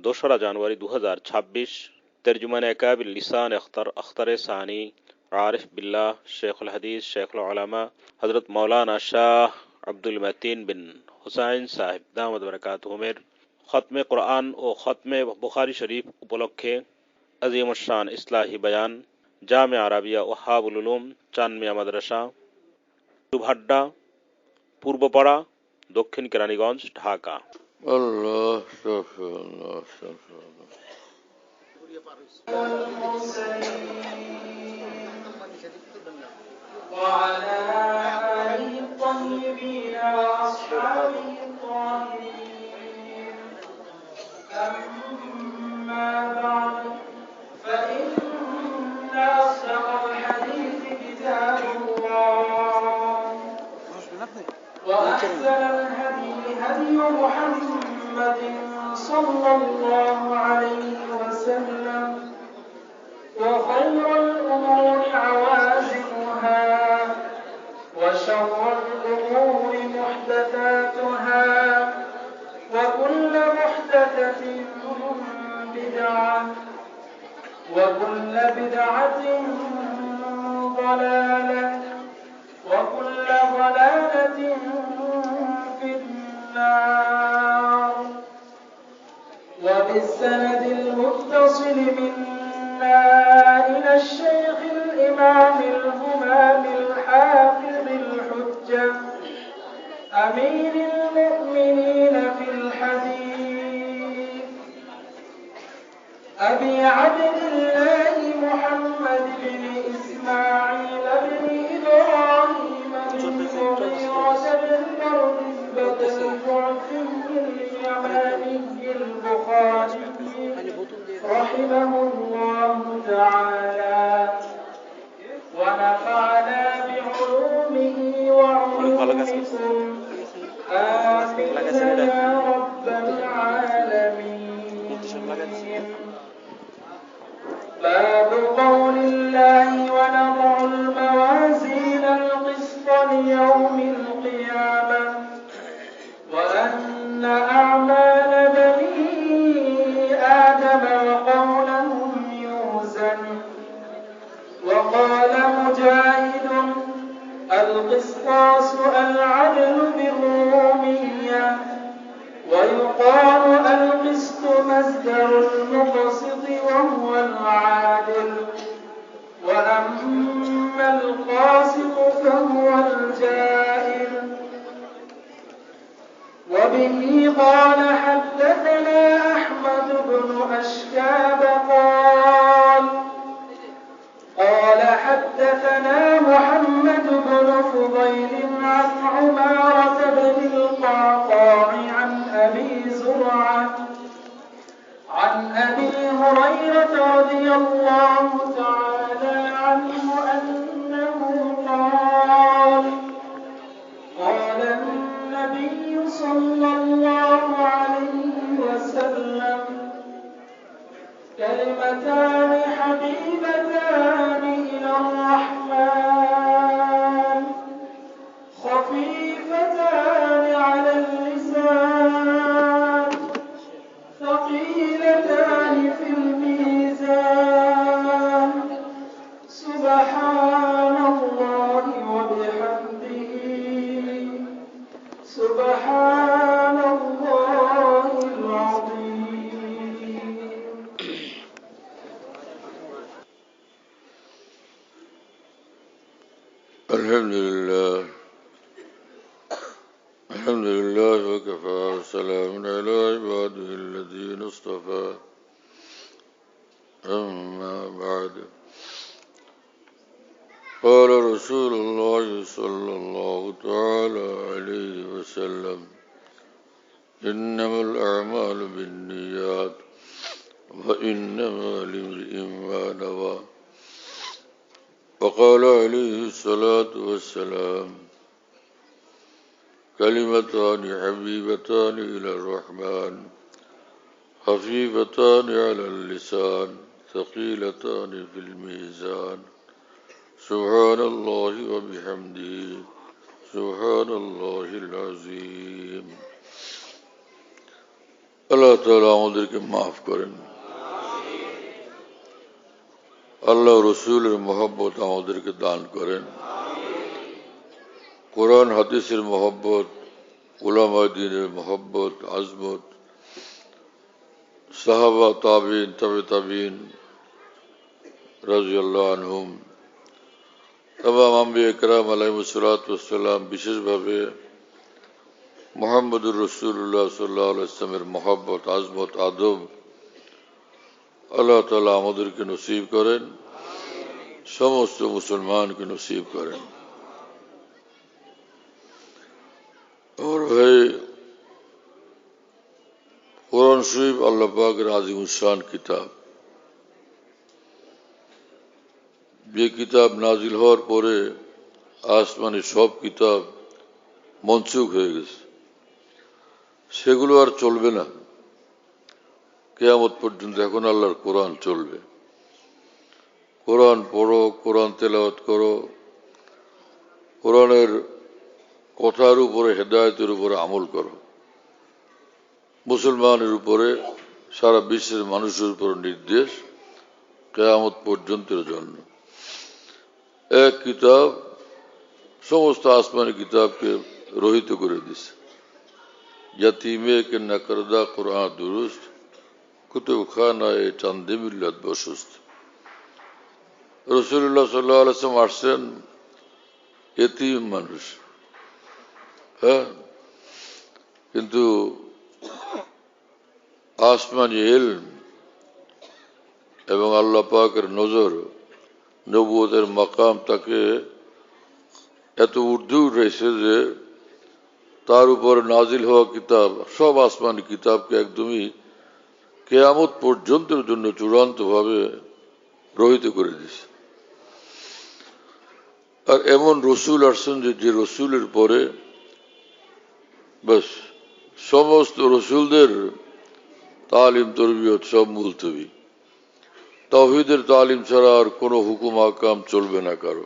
2 जनवरी 2026 तर्जुमान अकाबिल लिसान अख्तर सानी आरिफ बिल्ला शेखुल हदीस शेखुल उलमा हजरत मौलाना शाह अब्दुल मतीन बिन हुसैन साहिब दामद बरकातुहुमेर खत्म कुरान ও खत्म बुखारी शरीफ उपलक्षे अजीम शान इस्लाही बयान জামে আরাবিয়া ওয়াহাবুল উলুম চানমিয়া মাদ্রাসা সুভাড্ডা পূর্বপাড়া দক্ষিণ কেরানীগঞ্জ ঢাকা। আল্লাহ وعلى آله الطيبين وأصحابه الطاهرين أما بعد فإن أصدق الحديث كتاب الله وأحسن الهدي هدي محمد صلى الله عليه وسلم وخير الأمور عوازمها وشر الأمور محدثاتها وكل محدثة بدعة وكل بدعة ضلالة وكل ضلالة في النار. وبالسند المتصل منا إلى الشيخ الإمام الهمام الحافظ الحجة أمير المؤمنين في الحديث أبي عبد الله محمد بن إسماعيل بن إبراهيم بن مغيرة بن مرزبة الجعفي اليماني البخاري رحمه الله تعالى ونفعنا بعلومه وعلومكم آمين يا رب العالمين. باب قول الله ونضع الموازين القسط ليوم القيامة وأن أعمال بني آدم وقولهم يوزن. وقال مجاهد القسطاس العدل بالرومية ويقال القسط مصدر المقسط وهو العادل وأما القاسط فهو الجائر. وبه قال حدثنا أحمد بن أشكاب قال حدثنا محمد بن فضيل عن عمارة بن القعقاع عن أبي زرعة عن أبي هريرة رضي الله تعالى عنه أنه قال النبي صلى الله عليه وسلم كلمتان حبيبتان إلى الرحمن خفيفتان على اللسان ثقيلتان في الميزان سبحان الله وبحمده سبحان الله العظيم. الحمد لله وكفى وسلام على عباده الذين اصطفى. أما بعد قال رسول الله صلى الله تعالى عليه وسلم إنما الأعمال بالنيات وإنما لامرئ ما نوى. وقال عليه الصلاة والسلام كلمتان حبيبتان إلى الرحمن خفيفتان على اللسان ثقيلتان في الميزان سبحان الله وبحمده سبحان الله العظيم. আল্লাহ তাআলা আমাদেরকে মাফ করেন। আল্লাহ রসুলের মহব্বত আমাদেরকে দান করেন। কোরআন হাদিসের মহব্বত, উলামায়ে দ্বীনের মহব্বত, আজমত, সাহাবা, তাবিঈন, তাবে তাবিঈন রাদিয়াল্লাহু আনহুম, তামাম আম্বিয়া কেরাম আলাইহিমুস সালাতু ওয়াস সালাম, বিশেষভাবে মুহাম্মদুর রাসূলুল্লাহ সাল্লাল্লাহু আলাইহি ওয়াসাল্লামের মহব্বত, আজমত, আদব আল্লাহ তাআলা আমাদেরকে নসিব করেন, সমস্ত মুসলমানকে নসিব করেন। और भाई कुरान शरीफ अल्लाह पाक के आज़ीमुश्शान किताब, ये किताब नाजिल হওয়ার পরে আসমানি সব কিতাব মনসুখ হয়ে গেছে, সেগুলো আর চলবে না। কিয়ামত পর্যন্ত এখন আল্লাহর কোরআন চলবে। কোরআন পড়ো, কোরআন তেলাওয়াত করো, কোরআনের কথার উপরে, হেদায়েতের উপরে আমল করো। মুসলমানের উপরে, সারা বিশ্বের মানুষের উপর নির্দেশ কিয়ামত পর্যন্তের জন্য। এক কিতাব সমস্ত আসমানি কিতাবকে রহিত করে দিছে। यतीमे के नकरदा कुरान दुरुस्त कुतुब खाना ए चांदे मिल्लत बसुस्त। রাসূলুল্লাহ সাল্লাল্লাহু আলাইহি ওয়াসাল্লাম আসছেন এতিম মানুষ, হ্যাঁ, কিন্তু আসমানি ইলম এবং আল্লাহ পাকের নজর, নবুয়তের মাকাম তাকে এত ঊর্ধ্বে উঠেছে যে তার উপর নাজিল হওয়া কিতাব, সব আসমানি কিতাবকে একদমই কিয়ামত পর্যন্তের জন্য চূড়ান্তভাবে রহিত করে দিছে। আর এমন রসুল আসছেন যে রসুলের পরে বাস সমস্ত রসুলদের তালিম তরবিয়ত সব মুলতবি। তাওহীদের তালিম ছাড়া আর কোনো হুকুম আহকাম চলবে না কারো।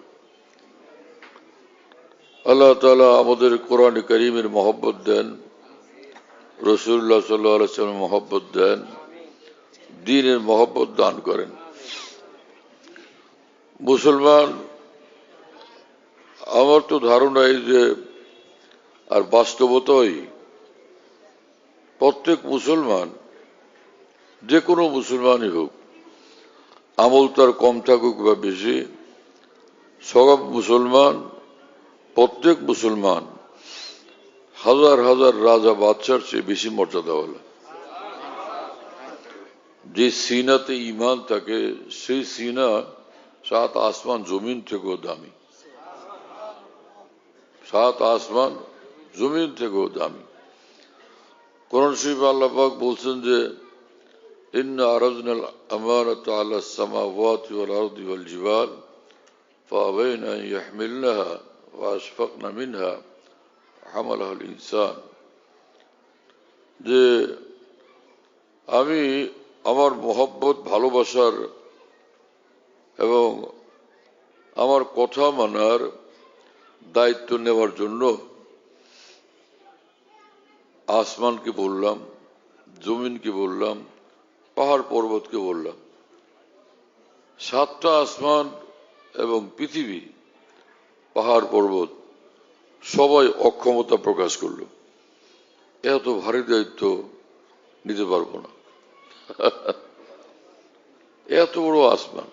আল্লাহ তাআলা আমাদের কোরআন কারীমের মহব্বত দেন, রাসূলুল্লাহ সাল্লাল্লাহু আলাইহি ওয়াসাল্লামের মহব্বত দেন, দ্বীনের মহব্বত দান করেন। মুসলমান, আমার তো ধারণা এই যে, আর বাস্তবতাই, প্রত্যেক মুসলমান, যে কোনো মুসলমানই হোক, আমল তার কম থাকুক বা বেশি, সব মুসলমান, প্রত্যেক মুসলমান হাজার হাজার রাজা বাদশার চেয়ে বেশি মর্যাদাওয়ালা। যে সিনাতে ঈমান থাকে, সেই সিনা 7 আসমান জমিন থেকেও দামি, 7 আসমান জমিন থেকেও দামি। কোরআন শরীফে আল্লাহ পাক বলছেন যে ইন্না আরাজনাল আমানাতা আলাস সামাওয়াতি ওয়াল আরদি ওয়াল জিবাল ফাআবাইনা আন ইয়াহমিলনাহা ওয়া আশফাকনা মিনহা হামালাহুল ইনসান। যে আমি আমার মহব্বত, ভালোবাসার এবং আমার কথা মানার দায়িত্ব নেওয়ার জন্য আসমানকে বললাম, জমিনকে বললাম, পাহাড় পর্বতকে বললাম। 7টা আসমান এবং পৃথিবী, পাহাড় পর্বত সবাই অক্ষমতা প্রকাশ করল। এত ভারী দায়িত্ব নিতে পারবো না। এত বড় আসমান,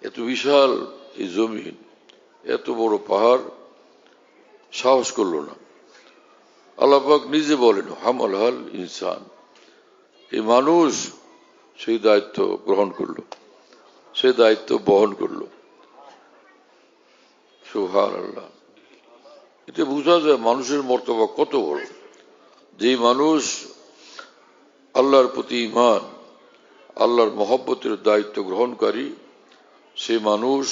এত বিশাল এই জমিন, এত বড় পাহাড় সাহস করলো না। আল্লাহ পাক নিজে বলেন হামালাল ইনসান, এই মানুষ সেই দায়িত্ব গ্রহণ করলো, সেই দায়িত্ব বহন করলো। সুবহানাল্লাহ। এতে বোঝা যায় মানুষের মর্তবা কত বড়। যেই মানুষ আল্লাহর প্রতি ঈমান, আল্লাহর মহব্বতের দায়িত্ব গ্রহণকারী, সেই মানুষ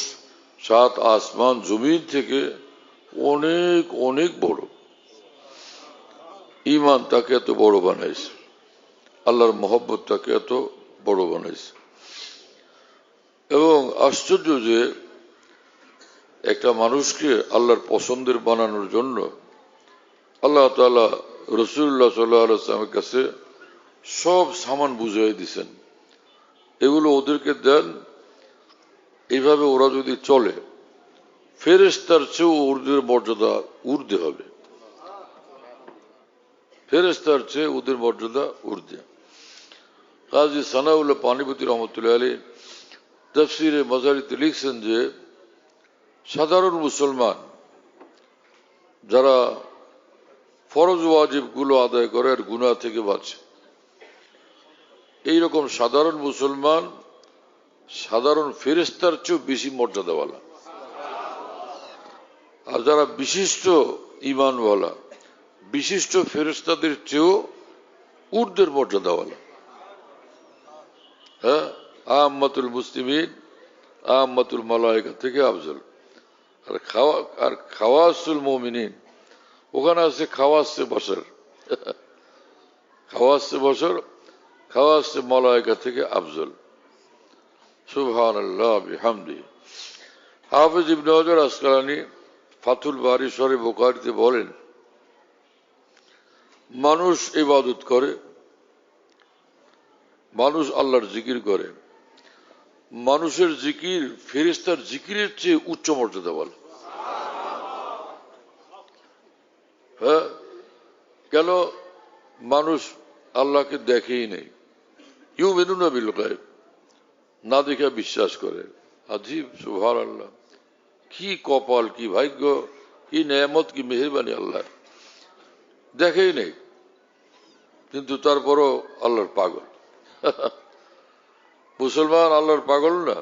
7 আসমান জমিন থেকে অনেক অনেক বড়। ঈমান তাকে এত বড় বানাইছে, আল্লাহর মহব্বত তাকে এত বড় বানাইছে। এবং আশ্চর্য যে একটা মানুষকে আল্লাহর পছন্দের বানানোর জন্য আল্লাহ তাআলা রাসূলুল্লাহ সাল্লাল্লাহু আলাইহি ওয়াসাল্লামের কাছে সব সামান বুঝিয়ে দিছেন, এগুলো ওদেরকে দেন। এইভাবে ওরা যদি চলে, ফেরেশতার চেয়েও ওদের মর্যাদা ঊর্ধ্বে হবে, ফেরেশতার চেয়ে ওদের মর্যাদা ঊর্ধ্বে। কাজী সানাউল্লাহ পানিপতি রহমতুল্লাহ আলী তাফসিরে মাজারিতে লিখছেন যে সাধারণ মুসলমান যারা ফরজ ওয়াজিব গুলো আদায় করে আর গুনাহ থেকে বাঁচে, এইরকম সাধারণ মুসলমান সাধারণ ফেরেশতার চেয়েও বেশি মর্যাদাওয়ালা। আর যারা বিশিষ্ট ঈমানওয়ালা বিশিষ্ট ফেরেশতাদের চেয়েও ঊর্ধ্বের মর্যাদাওয়ালা। হ্যাঁ, আম্মাতুল মুসলিমিন আম্মাতুল মালায়েকা থেকে আফজল। আর খাওয়াসুল মুমিনিন, ওখানে আছে খাওয়াসে বশর, খাওয়াসে বশর, খাওয়াসে মালায়েকা থেকে আফজল। সুবহানাল্লাহ বিহামদি। হাফেজ ইবনে হাজার আসকালানী ফাতুল বারি শরীফ বুখারীতে বলেন, মানুষ ইবাদত করে, মানুষ আল্লাহর জিকির করে, মানুষের জিকির ফেরেশতার জিকিরের চেয়ে উচ্চ মর্যাদা বলে। হ্যাঁ, কেন? মানুষ আল্লাহকে দেখেই নেই, ইউমিনুনা বিল গায়ব, না দেখে বিশ্বাস করে। আজীব, সুবহানাল্লাহ, কি কপাল, কি ভাগ্য, কি নেয়ামত, কি মেহেরবানি আল্লাহর। দেখেই নেই, কিন্তু তারপরও আল্লাহর পাগল। মুসলমান আল্লাহর পাগল না,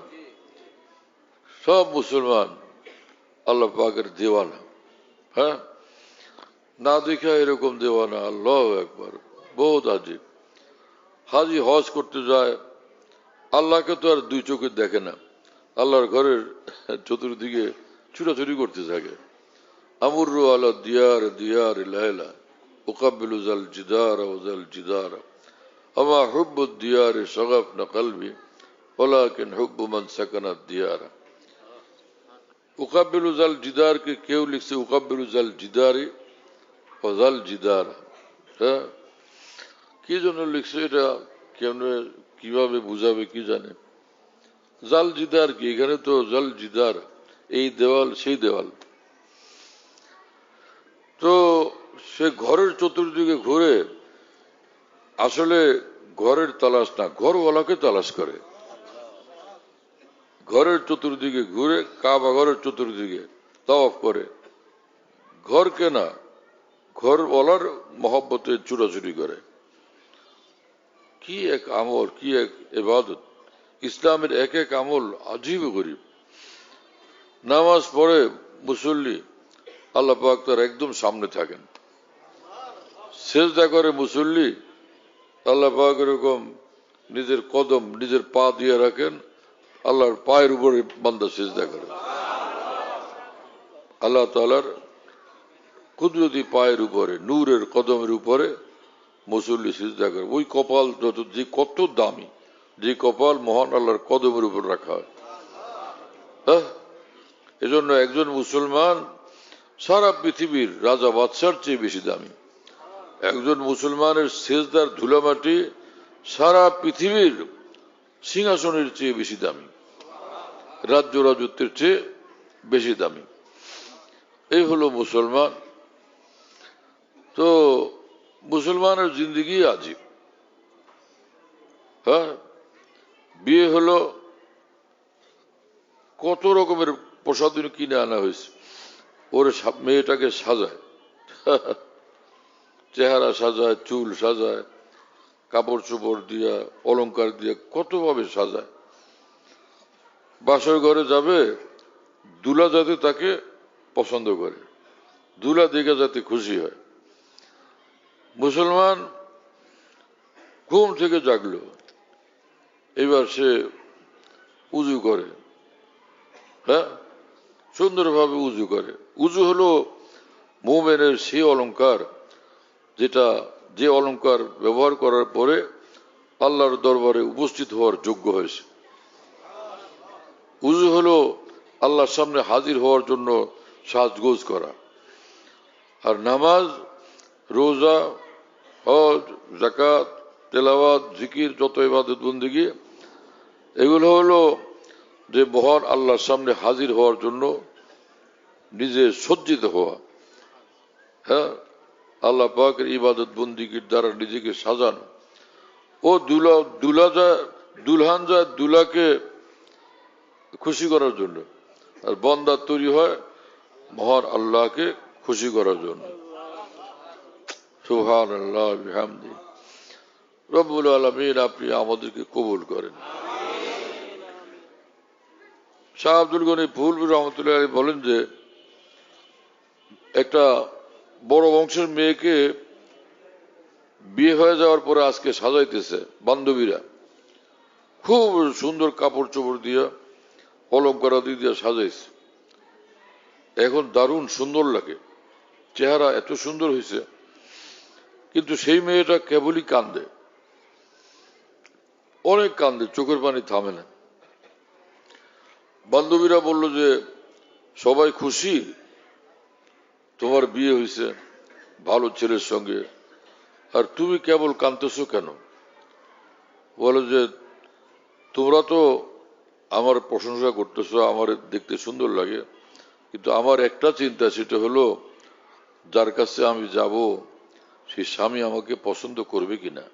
সব মুসলমান আল্লাহ পাকের দেওয়ানা। হ্যাঁ, না দেখা এরকম দেওয়ানা। আল্লাহু আকবার, বহুত আজীব। হাজি হজ করতে যায়, আল্লাহকে তো আর দুই চোখে দেখে না, আল্লাহর ঘরের চতুর্দিকে ছুটাছুটি করতে থাকে। আমুরু আলা দিয়ার দিয়ার লাইলা উকাব্বিলু জাল জিদার ও জাল জিদার আমা হুব্বু দিয়ার শাগাফনা কলবি ওয়ালাকিন হুব্বু মান সাকানা দিয়ার। উকাব্বিলু জাল জিদার কে কেউ লিখছে উকাব্বিলু জাল জিদারি ও জাল জিদার। হ্যাঁ, কি জন্য লিখছে এটা, কেমনে কিভাবে বুঝাবে কি জানে। জাল জিদার কি, এখানে তো জাল জিদার, এই দেওয়াল সেই দেওয়াল। তো সে ঘরের চতুর্দিকে ঘুরে, আসলে ঘরের তালাশ না, ঘরওয়ালাকে তালাশ করে। ঘরের চতুর্দিকে ঘুরে, কাবা ঘরের চতুর্দিকে তাওয়াফ করে, ঘরকে না, ঘরওয়ালার মহব্বতে চুরাচুরি করে। কি এক আমল, কি এক ইবাদত! ইসলামের এক এক আমল আজীব গরীব। নামাজ পড়ে মুসল্লি, আল্লাহ পাক তার একদম সামনে থাকেন। সেজদা করে মুসল্লি, আল্লাহ পাক এরকম নিজের কদম, নিজের পা দিয়ে রাখেন, আল্লাহর পায়ের উপরে বান্দা সেজদা করে। আল্লাহ তাআলার কুদরতি পায়ের উপরে, নূরের কদমের উপরে মুসল্লি সিজদা করে। ওই কপাল যে কত দামি, যে কপাল মহান আল্লাহর কদমের উপর রাখা হয়। হ্যাঁ, এজন্য একজন মুসলমান সারা পৃথিবীর রাজা বাদশার চেয়ে বেশি দামি। একজন মুসলমানের সেজদার ধুলামাটি সারা পৃথিবীর সিংহাসনের চেয়ে বেশি দামি, রাজ্য রাজত্বের চেয়ে বেশি দামি। এই হলো মুসলমান। তো মুসলমানের জিন্দিগি আজীব। হ্যাঁ, বিয়ে হলো, কত রকমের প্রসাধনী কিনে আনা হয়েছে, ওর মেয়েটাকে সাজায়, চেহারা সাজায়, চুল সাজায়, কাপড় চোপড় দিয়া, অলংকার দিয়া কতভাবে সাজায়। বাসর ঘরে যাবে, দুলা যাতে তাকে পছন্দ করে, দুলা দেখে যাতে খুশি হয়। মুসলমান ঘুম থেকে জাগলো, এবার সে উজু করে। হ্যাঁ, সুন্দরভাবে উজু করে। উজু হলো মুমিনের সেই অলংকার যেটা, যে অলংকার ব্যবহার করার পরে আল্লাহর দরবারে উপস্থিত হওয়ার যোগ্য হয়েছে। উজু হলো আল্লাহর সামনে হাজির হওয়ার জন্য সাজগোজ করা। আর নামাজ, রোজা, হজ, যাকাত, তেলাওয়াত, জিকির, যত ইবাদত বন্দেগী, এগুলো হলো যে মহান আল্লাহর সামনে হাজির হওয়ার জন্য নিজে সজ্জিত হওয়া। হ্যাঁ, আল্লাহ পাকের ইবাদত বন্দিগির দ্বারা নিজেকে সাজানো। ও দুলহান যায় দুলাকে খুশি করার জন্য, আর বন্দা তৈরি হয় মহান আল্লাহকে খুশি করার জন্য। সুবহানাল্লাহ বিহামদি। রব্বুল আলামিন আপনি আমাদেরকে কবুল করেন। শাহ আব্দুল গনি ফুলপুর রহমতুল্লাহ আলাইহি বলেন যে একটা বড় বংশের মেয়েকে বিয়ে হয়ে যাওয়ার পরে আজকে সাজাইতেছে বান্ধবীরা, খুব সুন্দর কাপড় চোপড় দিয়া অলঙ্কার দিয়ে সাজাইছে। এখন দারুণ সুন্দর লাগে, চেহারা এত সুন্দর হয়েছে, কিন্তু সেই মেয়েটা কেবলই কান্দে, অনেক কান্দে, চোখের পানি থামে না। বান্ধবীরা বলল যে সবাই খুশি, তোমার বিয়ে হয়েছে ভালো ছেলের সঙ্গে, আর তুমি কেবল কাঁদতেছো কেন? বলে যে তোমরা তো আমার প্রশংসা করতেছো, আমার দেখতে সুন্দর লাগে, কিন্তু আমার একটা চিন্তা, সেটা হলো যার কাছে আমি যাব সেই স্বামী আমাকে পছন্দ করবে কিনা।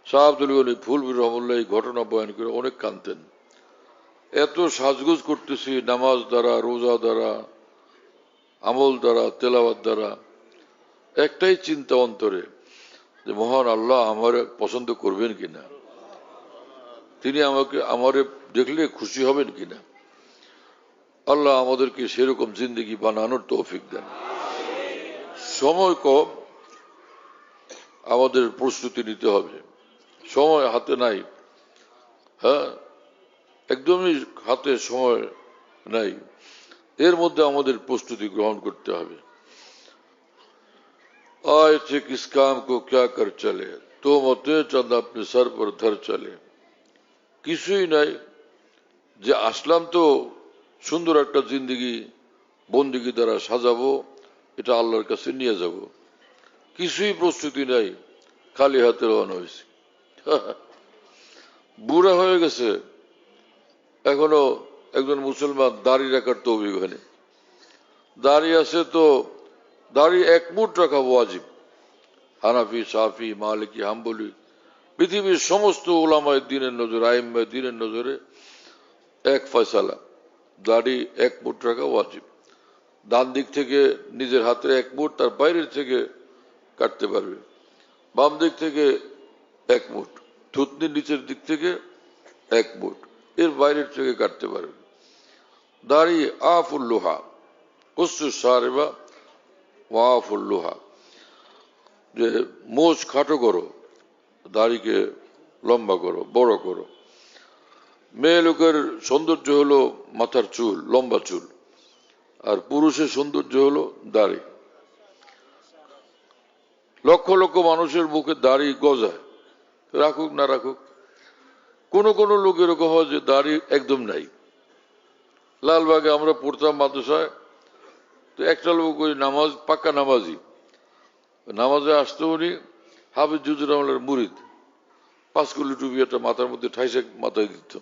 শাহ আব্দুল গনি ফুলপুর রহমতুল্লাহ এই ঘটনা বয়ান করে অনেক কাঁদতেন। এত সাজগোজ করতেছি নামাজ দ্বারা, রোজা দ্বারা, আমল দ্বারা, তেলাওয়াত দ্বারা, একটাই চিন্তা অন্তরে যে মহান আল্লাহ আমার পছন্দ করবেন কিনা, তিনি আমারে দেখলে খুশি হবেন কিনা। আল্লাহ আমাদেরকে সেরকম জিন্দগি বানানোর তৌফিক দেন। সময় কম, আমাদের প্রস্তুতি নিতে হবে, সময় হাতে নাই। হ্যাঁ, একদমই হাতে সময় নাই, এর মধ্যে আমাদের প্রস্তুতি গ্রহণ করতে হবে। आए थे किस काम को क्या कर चले, तो मते चंद अपने सर पर धर चले। কিছুই নাই, যে আসলাম তো সুন্দর একটা জিন্দগি বন্দিগি দ্বারা সাজাবো, এটা আল্লাহর কাছে নিয়ে যাব, কিছুই প্রস্তুতি নাই, খালি হাতে রওনা হয়েছে। বুড়া হয়ে গেছে, এখনো একজন মুসলমান দাড়ি রাখার তৌফিক হয়নি। দাড়ি আছে তো দাড়ি এক মুঠ রাখা ওয়াজিব। হানাফি, শাফি, মালিকি, হাম্বলি, পৃথিবীর সমস্ত উলামায়ে দ্বীনের নজরে, আইম্মায়ে দ্বীনের নজরে এক ফয়সালা, দাড়ি এক মুঠ রাখা ওয়াজিব। ডান দিক থেকে নিজের হাতের এক মুঠ, তার বাইরের থেকে কাটতে পারবে। বাম দিক থেকে এক মুঠ, থুতনির নিচের দিক থেকে এক মুঠ, এর বাইরের থেকে কাটতে পারবে। দাড়ি আফুল্লোহা, কুসু সারেবা ওয়াফুল্লোহা, যে মোজ খাটো করো, দাড়িকে লম্বা করো, বড় করো। মেয়ে লোকের সৌন্দর্য হলো মাথার চুল, লম্বা চুল, আর পুরুষের সৌন্দর্য হলো দাড়ি। লক্ষ লক্ষ মানুষের মুখে দাড়ি গজায়, রাখুক না রাখুক। কোন কোন লোক এরকম হয় যে দাড়ি একদম নাই। লালবাগে আমরা পড়তাম মাদ্রাসায়, তো একটা লোক ওই নামাজ, পাক্কা নামাজি, নামাজে আসতো উনি হাফিজ জুজুর রহমানের মুরিদ, 5 কিলো টুপি একটা মাথার মধ্যে ঠাইসে মাথায় দিত।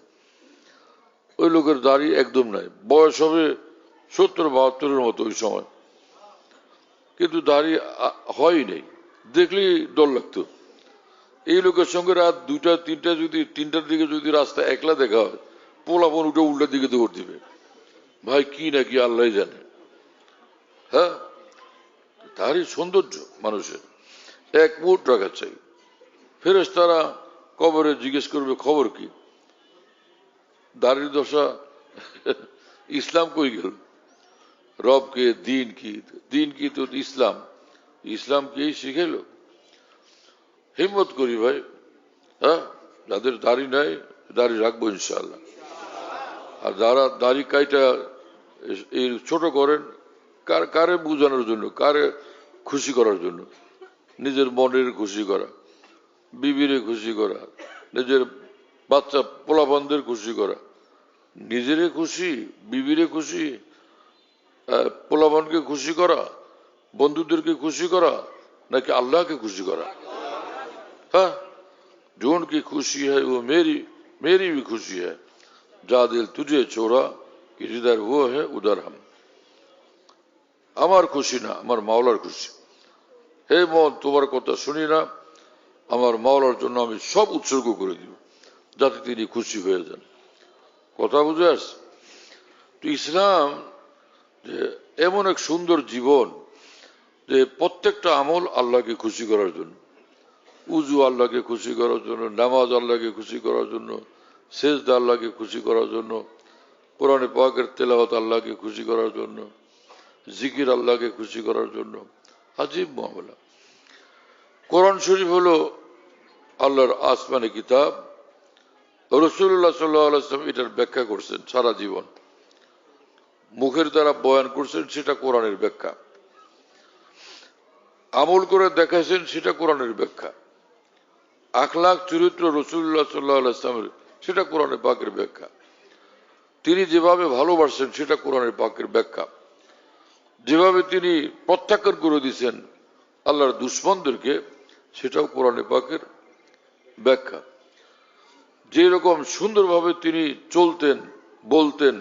ওই লোকের দাড়ি একদম নাই, বয়স হবে 70-72 মতো ওই সময়, কিন্তু দাড়ি হয়ই নেই, দেখলেই ডর লাগতো। এই লোকের সঙ্গে রাত 2টা-3টা যদি, 3টার দিকে যদি রাস্তা একলা দেখা হয়, পোলাপন উঠে উল্টার দিকে দৌড় দিবে। ভাই কি নাকি আল্লাহ জানে। হ্যাঁ, তারই সৌন্দর্য মানুষের এক মুঠ রাখা চাই। ফেরেশতারা কবরে জিজ্ঞেস করবে খবর কি, দাড়ির দশা, ইসলাম কই গেল, রবকে, দিন কি, দিন কি তো ইসলাম, ইসলাম কি শিখেল। হিম্মত করি ভাই, হ্যাঁ, যাদের দাড়ি নাই দাড়ি রাখবো ইনশাআল্লাহ। আর যারা দাড়ি কাইটা এই ছোট করেন, কারে বুঝানোর জন্য, কারে খুশি করার জন্য, নিজের মনের খুশি করা, বিবিরে খুশি করা, নিজের বাচ্চা পোলাপানদের খুশি করা, নিজেরে খুশি, বিবিরে খুশি, পোলাপানকে খুশি করা, বন্ধুদেরকে খুশি করা, নাকি আল্লাহকে খুশি করা? हाँ, जो उनकी खुशी है वो मेरी भी खुशी है। जा दिल तुझे छोड़ा कि जिधर वो है उधर हम। আমার খুশি না, আমার মাওলার খুশি। হে মন, তোমার কথা শুনি না, আমার মাওলার জন্য আমি সব উৎসর্গ করে দিব, যাতে তিনি খুশি হয়ে যান। কথা বুঝে আসছে? তো ইসলাম যে এমন এক সুন্দর জীবন যে প্রত্যেকটা আমল আল্লাহকে খুশি করার জন্য। উজু আল্লাহকে খুশি করার জন্য, নামাজ আল্লাহকে খুশি করার জন্য, সেজদা আল্লাহকে খুশি করার জন্য, কোরআনে পাকের তেলাওয়াত আল্লাহকে খুশি করার জন্য, জিকির আল্লাহকে খুশি করার জন্য। আজীব মামলা। কোরআন শরীফ হলো আল্লাহর আসমানি কিতাব। রাসূলুল্লাহ সাল্লাল্লাহু আলাইহি ওয়াসাল্লাম এটার ব্যাখ্যা করছেন সারা জীবন, মুখের দ্বারা বয়ান করছেন, সেটা কোরআনের ব্যাখ্যা। আমল করে দেখাইছেন, সেটা কোরআনের ব্যাখ্যা। আখলাক চরিত্র রাসূলুল্লাহ সাল্লাল্লাহু আলাইহি ওয়াসাল্লামের, সেটা কোরআনের পাকের ব্যাখ্যা। তিনি যেভাবে ভালোবাসেন, সেটা কোরআনের পাকের ব্যাখ্যা। যেভাবে তিনি প্রত্যাখ্যান করে দিয়েছেন আল্লাহর দুশমনদেরকে, সেটাও কোরআনে পাকের ব্যাখ্যা। যে রকম সুন্দরভাবে তিনি চলতেন, বলতেন,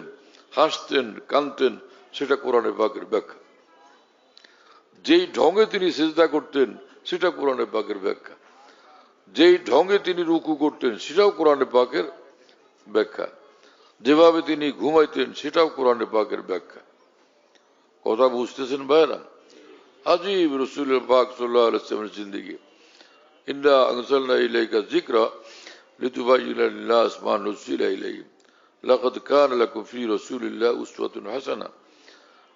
হাসতেন, কাঁদতেন, সেটা কোরআনে পাকের ব্যাখ্যা। যেই ঢঙে তিনি সিজদা করতেন, সেটা কোরআনে পাকের ব্যাখ্যা। যেই ঢঙে তিনি রুকু করতেন, সেটাও কোরআনে পাকের ব্যাখ্যা। যেভাবে তিনি ঘুমাইতেন, সেটাও কোরআনে পাকের ব্যাখ্যা। কথা বুঝতেছেন ভাইরা? আজীব রাসূল পাক সাল্লাল্লাহু আলাইহি ওয়াসাল্লামের জিন্দেগি। ইন্না আনজালনা ইলাইকা যিকরা লিতুবায়্যিনা লিন-নাস মা নুযিলা ইলাইহিম লাকাদ কানা লাকুম ফি রাসূলিল্লাহি উসওয়াতুন হাসানাহ।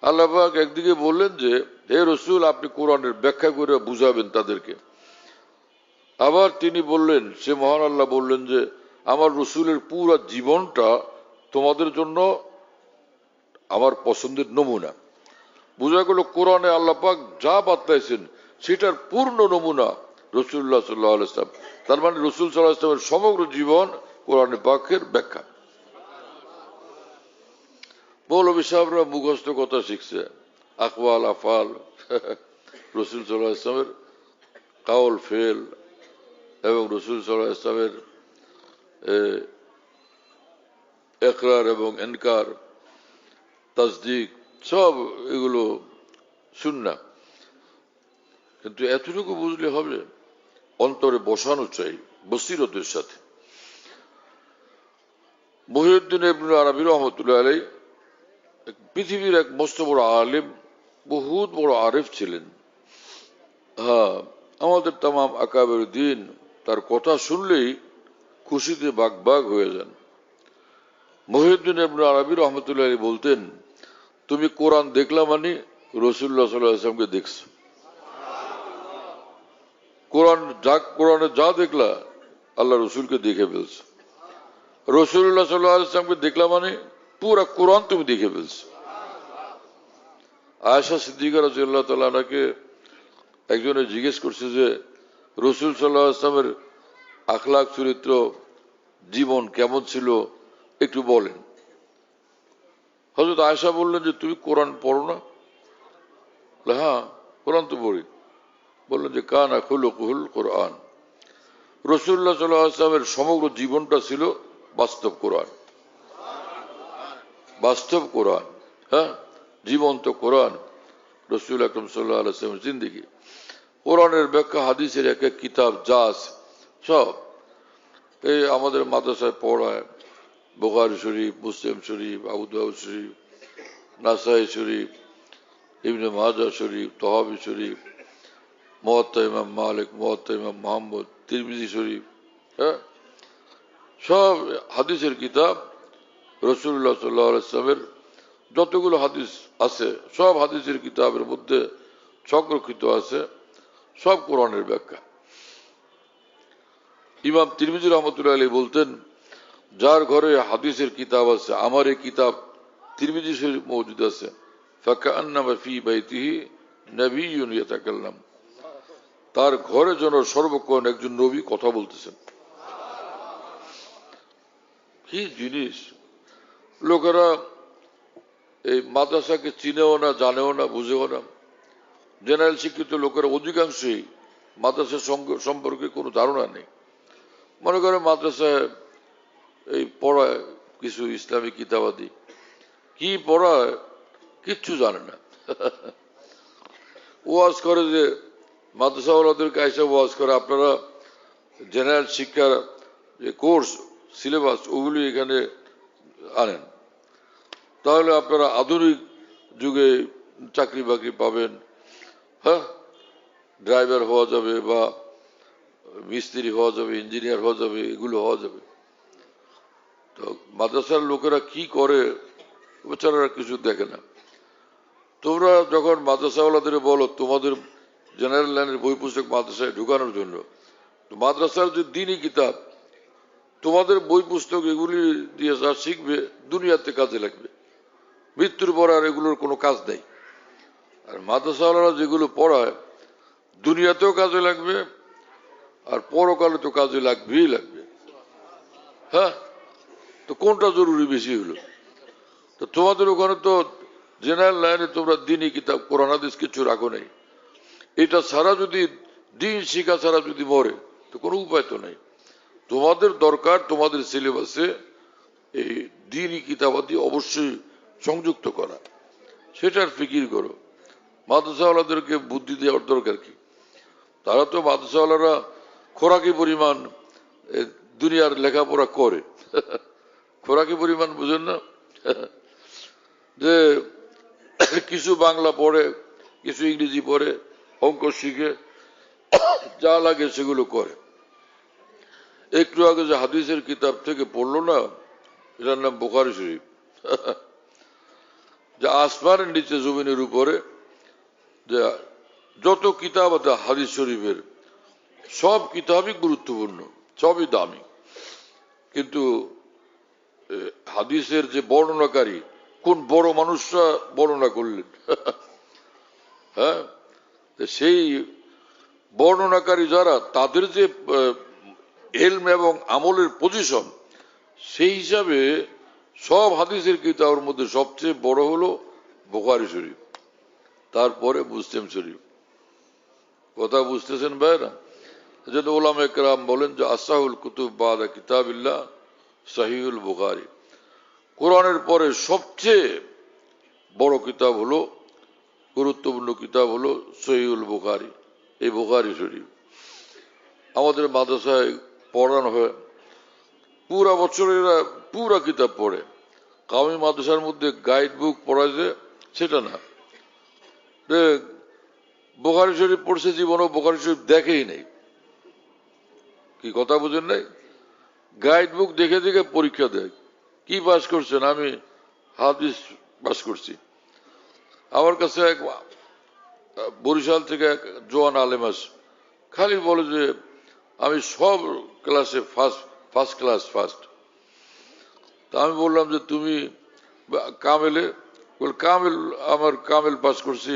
আল্লাহ পাক একদিকে বললেন যে, হে রাসূল, আপনি কোরআনের ব্যাখ্যা করে বুঝাবেন তাদেরকে। আবার তিনি বললেন, সে মহান আল্লাহ বললেন যে, আমার রাসূলের পুরো জীবনটা তোমাদের জন্য আমার পছন্দের নমুনা। বোঝা গেল কোরআনে আল্লাহ পাক যা বাতলাইছেন, সেটার পূর্ণ নমুনা রাসূলুল্লাহ সাল্লাল্লাহু আলাইহি ওয়াসাল্লাম। তার মানে রাসূল সাল্লাল্লাহু আলাইহি ওয়াসাল্লামের সমগ্র জীবন কোরআনে পাকের ব্যাখ্যা। মৌলভী সাহেবরা মুখস্থ কথা শিখছে, আকওয়াল আফআল, রাসূল সাল্লাল্লাহু আলাইহি ওয়াসাল্লামের কাউল ফেল এবং রাসূল সাল্লাল্লাহু আলাইহি ওয়াসাল্লামের ইকরার এবং ইনকার, তাসদিক, সব এগুলো সুন্নাহ। কিন্তু এতটুকু বুঝলে হবে, অন্তরে বসানো চাই বসিরতের সাথে। মুহিউদ্দিন ইবনে আরবি রাহমাতুল্লাহ আলাইহি পৃথিবীর এক মস্ত বড় আলেম, বহুত বড় আরিফ ছিলেন। হ্যাঁ, আমাদের তাম আকাবের দিন তার কথা শুনলেই খুশিতে বাগবাগ হয়ে যান। মুহিউদ্দিন ইবনে আরবি রাহমাতুল্লাহ আলাইহি বলতেন, তুমি কোরআন দেখলা মানে রাসূলুল্লাহ সাল্লাল্লাহু আলাইহি ওয়াসাল্লামকে দেখছো। কোরআনে যা দেখলা, আল্লাহ রসুলকে দেখে ফেলছো। রাসূলুল্লাহ সাল্লাল্লাহু আলাইহি ওয়াসাল্লামকে দেখলা মানে পুরা কোরআন তুমি দেখে ফেলছো। আয়েশা সিদ্দিকা রাদিয়াল্লাহু তাআলা আনহাকে একজনে জিজ্ঞেস করছে যে, রাসূল সাল্লাল্লাহু আলাইহি ওয়াসাল্লামের আখলাক চরিত্র জীবন কেমন ছিল, একটু বলেন। হযরত আয়েশা বললেন যে, তুমি কোরআন পড়ো না? হ্যাঁ, কোরআন তো পড়ি। বললেন যে, কানা খুলুকুল কোরআন। রাসূলুল্লাহ সাল্লাল্লাহু আলাইহি ওয়াসাল্লামের সমগ্র জীবনটা ছিল বাস্তব কোরআন। বাস্তব কোরআন, হ্যাঁ, জীবন্ত কোরআন, রাসূল আকরাম সাল্লাল্লাহু আলাইহি ওয়াসাল্লামের জিন্দেগি। কোরআনের ব্যাখ্যা, হাদিসের এক এক কিতাব যা আছে সব এই আমাদের মাদ্রাসায় পড়ায়। বুখারী শরীফ, মুসলিম শরীফ, আবু দাউদ শরীফ, নাসাই শরীফ, ইবনে মাজাহ শরীফ, তহাবি শরীফ, মুওয়াত্তা ইমাম মালিক, মুওয়াত্তা ইমাম মুহাম্মদ, তিরমিজি শরীফ, হ্যাঁ, সব হাদিসের কিতাব। রাসূলুল্লাহ সাল্লাল্লাহু আলাইহি ওয়াসাল্লামের যতগুলো হাদিস আছে, সব হাদিসের কিতাবের মধ্যে সংরক্ষিত আছে, সব কোরআনের ব্যাখ্যা। ইমাম তিরমিজি রহমতুল্লাহ আলাইহি বলতেন, যার ঘরে হাদিসের কিতাব আছে, আমার এই কিতাব তিরমিজি শরীফ মওজুদ আছে, ফাকান্নামা ফি বাইতিহি নবিয়্যুন ইয়াতাকাল্লাম, তার ঘরে যেন সর্বক্ষণ একজন নবী কথা বলতেছেন। কি জিনিস! লোকেরা এই মাদ্রাসাকে চিনেও না, জানেও না, বুঝেও না। জেনারেল শিক্ষিত লোকেরা অধিকাংশই মাদ্রাসা সম্পর্কে কোনো ধারণা নেই। মনে করে মাদ্রাসায় এই পড়ায় কিছু ইসলামিক কিতাবাদি, কি পড়ায় কিচ্ছু জানে না। ওয়াজ করে যে মাদ্রাসাওয়ালাদেরকে এসে ওয়াজ করে আপনারা জেনারেল শিক্ষার যে কোর্স সিলেবাস ওগুলি এখানে আনেন, তাহলে আপনারা আধুনিক যুগে চাকরি বাকরি পাবেন, হ্যাঁ, ড্রাইভার হওয়া যাবে বা মিস্ত্রি হওয়া যাবে, ইঞ্জিনিয়ার হওয়া যাবে, এগুলো হওয়া যাবে। তো মাদ্রাসার লোকেরা কি করে বেচারারা কিছু দেখে না। তোমরা যখন মাদ্রাসাওয়ালাদের বলো তোমাদের জেনারেল লাইনের বই পুস্তক মাদ্রাসায় ঢুকানোর জন্য, তো মাদ্রাসার যে দ্বীনি কিতাব তোমাদের বই পুস্তক এগুলি দিয়ে যা শিখবে দুনিয়াতে কাজে লাগবে, মৃত্যুর পর আর এগুলোর কোনো কাজ নেই। আর মাদ্রাসাওয়ালারা যেগুলো পড়ায় দুনিয়াতেও কাজে লাগবে আর পরকালে তো কাজে লাগবেই লাগবে। হ্যাঁ, তো কোনটা জরুরি বেশি হলো? তো তোমাদের ওখানে তো জেনারেল লাইনে তোমরা দ্বীনি কিতাব কোরআন হাদিস কিছু রাখো নাই। এটা ছাড়া যদি দিন শিখা ছাড়া যদি মরে তো কোনো উপায় তো নেই। তোমাদের দরকার তোমাদের সিলেবাসে এই দ্বীনি কিতাবাদি অবশ্যই সংযুক্ত করা, সেটার ফিকির করো। মাদ্রাসাওয়ালাদেরকে বুদ্ধি দেওয়ার দরকার কি? তারা তো মাদ্রাসাওয়ালারা খোরাকি পরিমাণ দুনিয়ার লেখাপড়া করে। খোরাকি পরিমাণ বুঝেন না? যে কিছু বাংলা পড়ে, কিছু ইংরেজি পড়ে, অঙ্ক শিখে, যা লাগে সেগুলো করে। একটু আগে যে হাদিসের কিতাব থেকে পড়লো না, এটার নাম বুখারী শরীফ। যে আসমানের নিচে জমিনের উপরে যে যত কিতাব আছে হাদিস শরীফের, সব কিতাবই গুরুত্বপূর্ণ, সবই দামি। কিন্তু হাদিসের যে বর্ণনাকারী, কোন বড় মানুষরা বর্ণনা করলেন, হ্যাঁ, সেই বর্ণনাকারী যারা, তাদের যে ইলম এবং আমলের পজিশন, সেই হিসাবে সব হাদিসের কিতাবের মধ্যে সবচেয়ে বড় হলো বুখারী শরীফ, তারপরে মুসলিম শরীফ। কথা বুঝতেছেন ভাইরা? যেন ওলামা কেরাম বলেন যে আসাহুল কুতুব বাদা কিতাবিল্লাহ সহিহুল বুখারী, কোরআনের পরে সবচেয়ে বড় কিতাব হলো, গুরুত্বপূর্ণ কিতাব হলো সহিহুল বুখারী, এই বুখারী শরীফ। আমাদের মাদ্রাসায় পড়ানো হয়, পুরা বছর এরা পুরা কিতাব পড়ে। কামি মাদ্রাসার মধ্যে গাইড বুক পড়ায় যে সেটা না, বুখারী শরীফ পড়ছে জীবনও বুখারী শরীফ দেখেই নেই। কি কথা বুঝেন নাই? গাইড বুক দেখে দেখে পরীক্ষা দেয়, কি পাস করছেন? আমি হাদিস পাস করছি। আমার কাছে এক বরিশাল থেকে এক জোয়ান আলেম আছে, খালি বলে যে আমি সব ক্লাসে ফার্স্ট ক্লাস ফার্স্ট। তা আমি বললাম যে তুমি কামেলে? বল কামেল, আমার কামেল পাস করছি,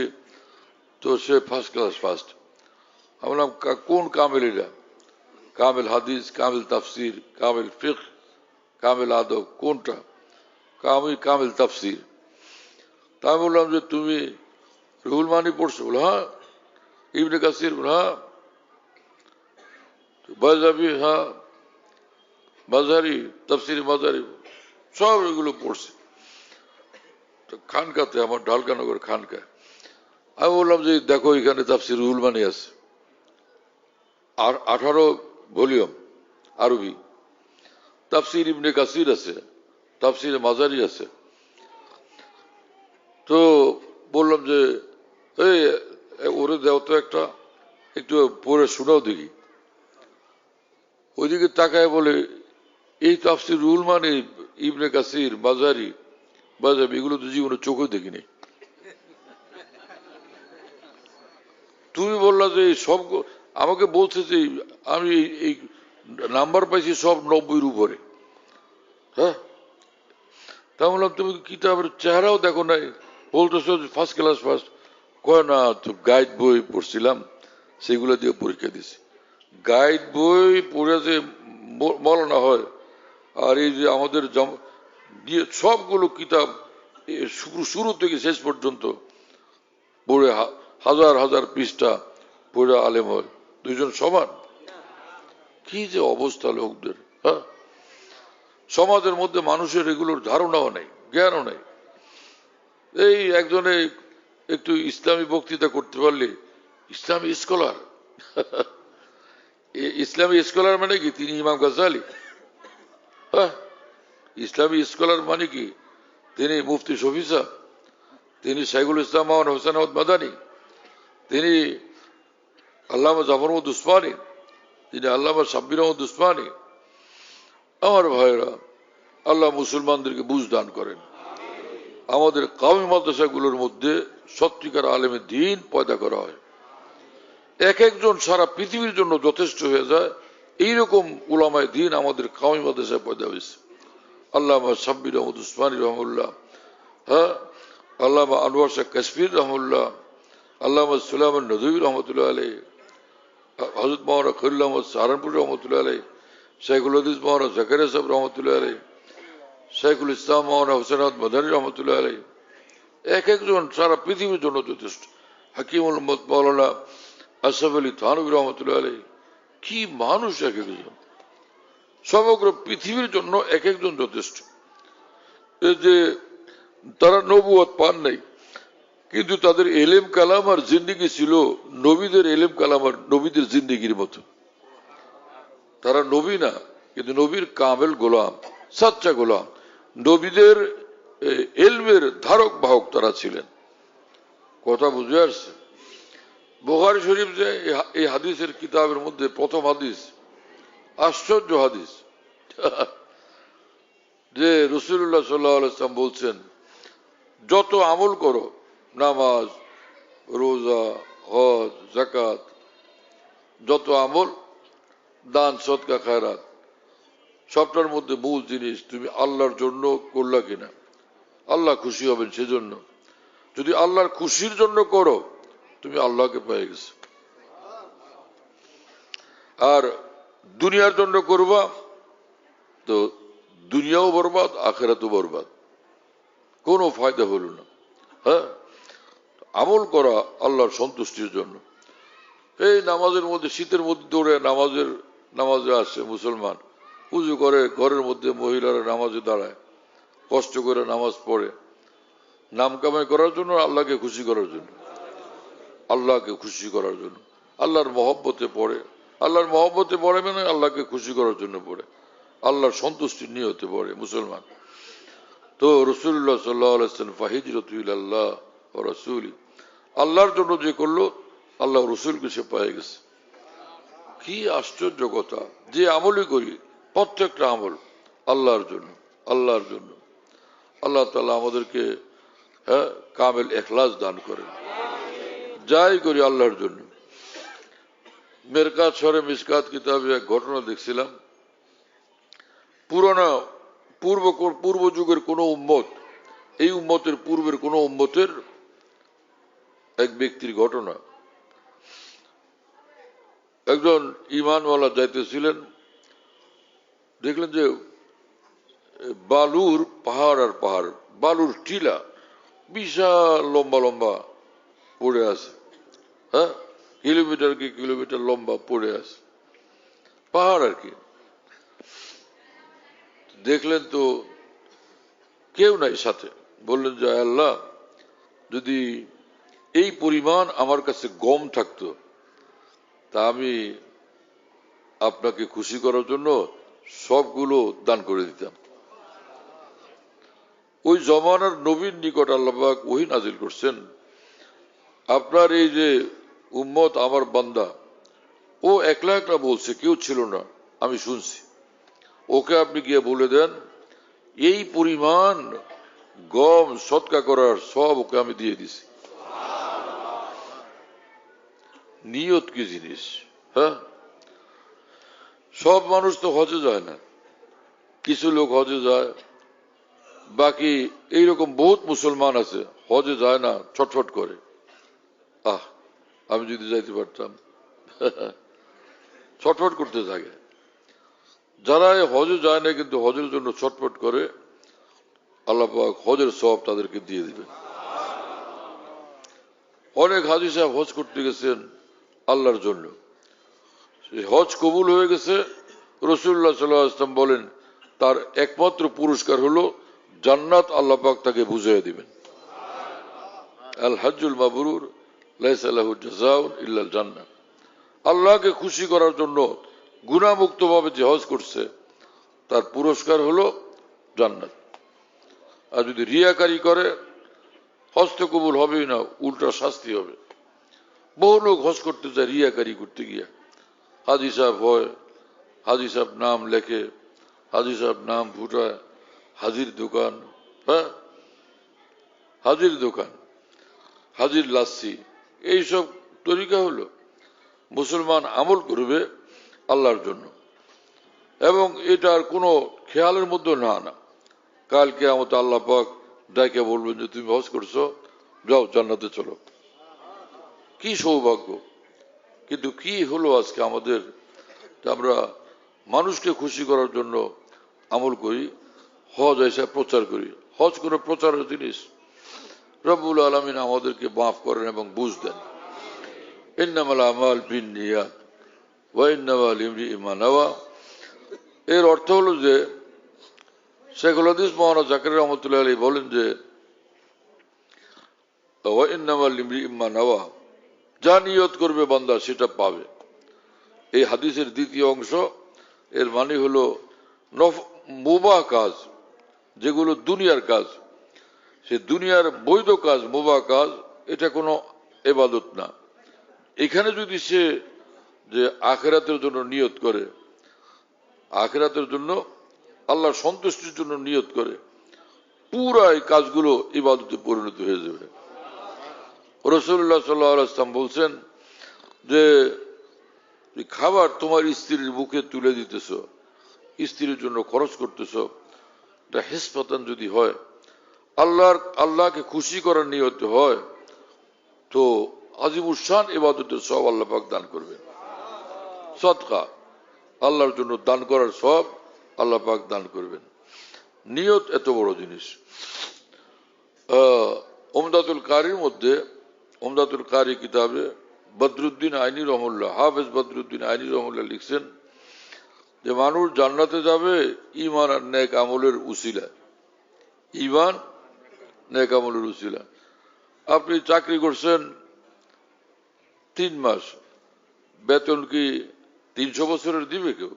তো সে ফার্স্ট ক্লাস ফার্স্ট। আমি বললাম কোন কামেল এটা? কামেল হাদিস, কামেল তাফসির, কামেল ফিকহ, কামেল আদব, কোনটা? আমি কামেল তাফসির। তা আমি বললাম যে তুমি রুহুল মানি পড়ছো? বলে হ্যাঁ। ইবনে কাসির? বলে হ্যাঁ। বাজাবি? হ্যাঁ। মাজারি, তাফসির মাজারি, সব এগুলো পড়ছে। তো খানকাতে, আমার ঢালকানগর খানকায়। আমি বললাম যে দেখো এখানে তাফসির রুহুল মানি আছে, আর 18 ভলিউম আরবি। তাফসির ইবনে কাসির আছে, তাফসির মাজারি আছে। তো বললাম যে এই ওরে দেও তো একটা, একটু পড়ে শোনাও দেখি। ওইদিকে তাকায় বলে এই তাফসির রুহুল মানি, ইবনে কাসির, মাজারি, বাজাবি, এগুলো তো জীবনে চোখে দেখিনি। তুমি বললা যে সব, আমাকে বলছে যে আমি এই নাম্বার পাইছি সব 90-এর উপরে। হ্যাঁ, তা বললাম তুমি কিতাবের চেহারাও দেখো নাই, বলতেছ ফার্স্ট ক্লাস ফার্স্ট। কয় না, তো গাইড বই পড়ছিলাম, সেগুলো দিয়ে পরীক্ষা দিছি। গাইড বই পড়ে যে মৌলানা হয়, আর এই যে আমাদের দিয়ে সবগুলো কিতাব শুরু থেকে শেষ পর্যন্ত পড়ে হাজার হাজার পৃষ্ঠা পড়ে আলেম হয়, দুইজন সমান? কি যে অবস্থা লোকদের! হ্যাঁ, সমাজের মধ্যে মানুষের এগুলোর ধারণাও নেই, জ্ঞানও নেই। এই একজনে একটু ইসলামী বক্তৃতা করতে পারলে ইসলামী স্কলার। ইসলামী স্কলার মানে কি? তিনি ইমাম গাজ্জালি? হ্যাঁ, ইসলামী স্কলার মানে কি? তিনি মুফতি শফি সাহেব, তিনি শাইখুল ইসলাম মাওলানা হোসেন আহমদ মাদানী, তিনি আল্লামা জাফর আহমদ উসমানী, তিনি আল্লামা সাব্বির আহমদ উসমানী। আমার ভাইরা, আল্লাহ মুসলমানদেরকে বুঝ দান করেন। আমাদের কাওমি মাদ্রাসাগুলোর মধ্যে সত্যিকার আলেমে দ্বীন পয়দা করা হয়। এক একজন সারা পৃথিবীর জন্য যথেষ্ট হয়ে যায়। এইরকম উলামায়ে দ্বীন আমাদের কাওমি মাদ্রাসায় পয়দা হয়েছে। আল্লামা সাব্বির আহমদ উসমানী রহমুল্লাহ, হ্যাঁ, আল্লামা আনোয়ার শাহ কাশফির রহমুল্লাহ, আল্লামা সুলাইমান নদভী রহমতুল্লাহ আলাই, হযরত মাওলানা খলিল আহমদ সাহারানপুর রহমতুল্লাহ আলাই, শাইখুল হাদিস মাওলানা জাকারিয়া সাহেব রহমতুল্লাহ আলাই, শাইখুল ইসলাম মাওলানা হোসেন আহমদ মাদানী রহমতুল্লাহ আলাই। এক একজন সারা পৃথিবীর জন্য যথেষ্ট। হাকিমুল উম্মত মাওলানা আশরাফ আলী থানভী রহমতুল্লাহ আলাই। কি মানুষ এক একজন! সমগ্র পৃথিবীর জন্য এক একজন যথেষ্ট। এই যে তারা নবুয়ত পান নাই, কিন্তু তাদের এলেম কালাম আর জিন্দিগি ছিল নবীদের এলেম কালাম আর নবীদের জিন্দিগির মতো। তারা নবী না, কিন্তু নবীর কামেল গোলাম, সাচ্চা গোলাম। নবীদের এলমের ধারক বাহক তারা ছিলেন। কথা বুঝে আসছে? বুখারী শরীফ যে এই হাদিসের কিতাবের মধ্যে প্রথম হাদিস, আশ্চর্য হাদিস, যে রাসূলুল্লাহ সাল্লাল্লাহু আলাইহি ওয়াসাল্লাম বলছেন, যত আমল করো, নামাজ, রোজা, হজ, যাকাত, যত আমল, দান, সদকা, খায়রাত, সবটার মধ্যে মূল জিনিস তুমি আল্লাহর জন্য করলা কিনা। আল্লাহ খুশি হবেন সেজন্য। যদি আল্লাহর খুশির জন্য করো, তুমি আল্লাহকে পেয়ে গেছো। আর দুনিয়ার জন্য করবা তো দুনিয়াও বরবাদ, আখিরাতও বরবাদ, কোনো ফায়দা হলো না। হ্যাঁ, আমল করা আল্লাহর সন্তুষ্টির জন্য। এই নামাজের মধ্যে, শীতের মধ্যে দৌড়ে নামাজে আসে মুসলমান, উজু করে, ঘরের মধ্যে মহিলারা নামাজে দাঁড়ায়, কষ্ট করে নামাজ পড়ে, নাম কামাই করার জন্য, আল্লাহকে খুশি করার জন্য, আল্লাহকে খুশি করার জন্য, আল্লাহর মহব্বতে পড়ে। আল্লাহর মহব্বতে পড়ে মানে আল্লাহকে খুশি করার জন্য পড়ে, আল্লাহর সন্তুষ্টির নিয়তে পড়ে মুসলমান। তো রাসূলুল্লাহ সাল্লাল্লাহু আলাইহি ওয়াসাল্লাম, ফাহিজরাতু ইলাল্লাহ ওয়া রাসূলি, আল্লাহর জন্য যে করলো, আল্লাহ রসুলকে সে পেয়ে গেছে। কি আশ্চর্য কথা! যে আমলই করি, প্রত্যেকটা আমল আল্লাহর জন্য, আল্লাহর জন্য। আল্লাহ তাআলা আমাদেরকে কামেল ইখলাস দান করেন। যাই করি আল্লাহর জন্য। মেরকাত শরে মিশকাত কিতাবে এক ঘটনা দেখছিলাম। পূর্ব যুগের কোন উম্মত, এই উম্মতের পূর্বের কোন উম্মতের এক ব্যক্তির ঘটনা। একজন ঈমানওয়ালা যাইতেছিলেন, দেখলেন যে বালুর পাহাড় আর পাহাড়, বালুর টিলা বিশাল লম্বা লম্বা পড়ে আছে। হ্যাঁ, কিলোমিটার কি কিলোমিটার লম্বা পড়ে আছে, পাহাড় আর কি। দেখলেন তো কেউ নাই সাথে। বললেন যে আল্লাহ, যদি এই পরিমাণ আমার কাছে গম থাকতো, তা আমি আপনাকে খুশি করার জন্য সবগুলো দান করে দিতাম। ওই জমানার নবীর নিকট আল্লাহ পাক ওহী নাজিল করছেন, আপনার এই যে উম্মত আমার বান্দা, ও একলা একলা বলছে, কেউ ছিল না, আমি শুনছি। ওকে আপনি গিয়ে বলে দেন, এই পরিমাণ গম সদকা করার সব ওকে আমি দিয়ে দিছি। নিয়ত কি জিনিস! হ্যাঁ, সব মানুষ তো হজে যায় না, কিছু লোক হজে যায়, বাকি এইরকম বহুত মুসলমান আছে হজে যায় না, ছটফট করে, আমি যদি যাইতে পারতাম। ছটফট করতে থাকে। যারা হজে যায় না কিন্তু হজের জন্য ছটফট করে, আল্লাহ পাক হজের সওয়াব তাদেরকে দিয়ে দিবেন। অনেক হাজী সাহেব হজ করতে গেছেন আল্লাহর জন্য, হজ কবুল হয়ে গেছে। রাসূলুল্লাহ সাল্লাল্লাহু আলাইহি ওয়াসাল্লাম বলেন তার একমাত্র পুরস্কার হলো জান্নাত আল্লাহ পাক তাকে বুঝিয়ে দিবেন। আল হজ্জুল মাবরুর লাইসা লাহু জাযাউন ইল্লাল জান্নাহ। আল্লাহকে খুশি করার জন্য গুনাহমুক্ত ভাবে যে হজ করছে তার পুরস্কার হলো জান্নাত। আর যদি রিয়াকারি করে হজ তো কবুল হবেই না, উল্টা শাস্তি হবে। বহু লোক হজ করতে যায় রিয়াকারি করতে গিয়া, হাজি সাহেব হয়, হাজি সাহেব নাম লেখে, হাজি সাহেব নাম ফুটায়, হাজির দোকান, হ্যাঁ হাজির দোকান, হাজির লাচ্ছি, এইসব তরিকা হলো। মুসলমান আমল করবে আল্লাহর জন্য এবং এটার কোনো খেয়ালের মধ্যে না। কালকে আমাদের আল্লাহ পাক ডাকে বলবেন যে তুমি হজ করছো, যাও জান্নাতে চলো। কি সৌভাগ্য! কিন্তু কি হলো আজকে আমাদের, আমরা মানুষকে খুশি করার জন্য আমল করি, হজ এসে প্রচার করি। হজ কোনো প্রচারের জিনিস? রব্বুল আলামিন আমাদেরকে মাফ করেন এবং বুঝ দেন। ইন্নামাল আমাল বিন্নিয়াত ওয়া ইন্নামা লিমরিইম মা নাওয়া। এর অর্থ হলো যে শেখুল হাদিস মাওলানা জাকারিয়া রহমাতুল্লাহ আলাইহি বলেন যে ওয়া ইন্নামা লিমরিইম মা নাওয়া, যা নিয়ত করবে বান্দা সেটা পাবে। এই হাদিসের দ্বিতীয় অংশ, এর মানে হলো মুবাহ কাজ, যেগুলো দুনিয়ার কাজ, সে দুনিয়ার বৈধ কাজ, মুবাহ কাজ, এটা কোনো ইবাদত না। এখানে যদি সে যে আখিরাতের জন্য নিয়ত করে, আখিরাতের জন্য আল্লাহর সন্তুষ্টির জন্য নিয়ত করে, পুরা এই কাজগুলো ইবাদতে পরিণত হয়ে যাবে। রাসূলুল্লাহ সাল্লাল্লাহু আলাইহি ওয়াসাল্লাম বলছেন যে খাবার তোমার স্ত্রীর মুখে তুলে দিতেছ, স্ত্রীর জন্য খরচ করতেছ, এটা হিসপাতান যদি হয়, আল্লাহকে খুশি করার নিয়ত হয়, তো আজিমুস শান ইবাদতের সব আল্লাহ পাক দান করবেন। সদকা, আল্লাহর জন্য দান করার সব আল্লাহ পাক দান করবেন। নিয়ত এত বড় জিনিস। উমদাতুল কারির মধ্যে, উমদাতুল কারি কিতাবে বদরুদ্দিন আইনি রহমুল্লাহ, হাফেজ বদরুদ্দিন আইনি রহমুল্লাহ লিখছেন যে মানুষ জান্নাতে যাবে ঈমান আর নেক আমলের উসিলা। ঈমান নেক আমলের উসিলা। আপনি চাকরি করছেন 3 মাস, বেতন কি 300 বছরের দিবে কেউ?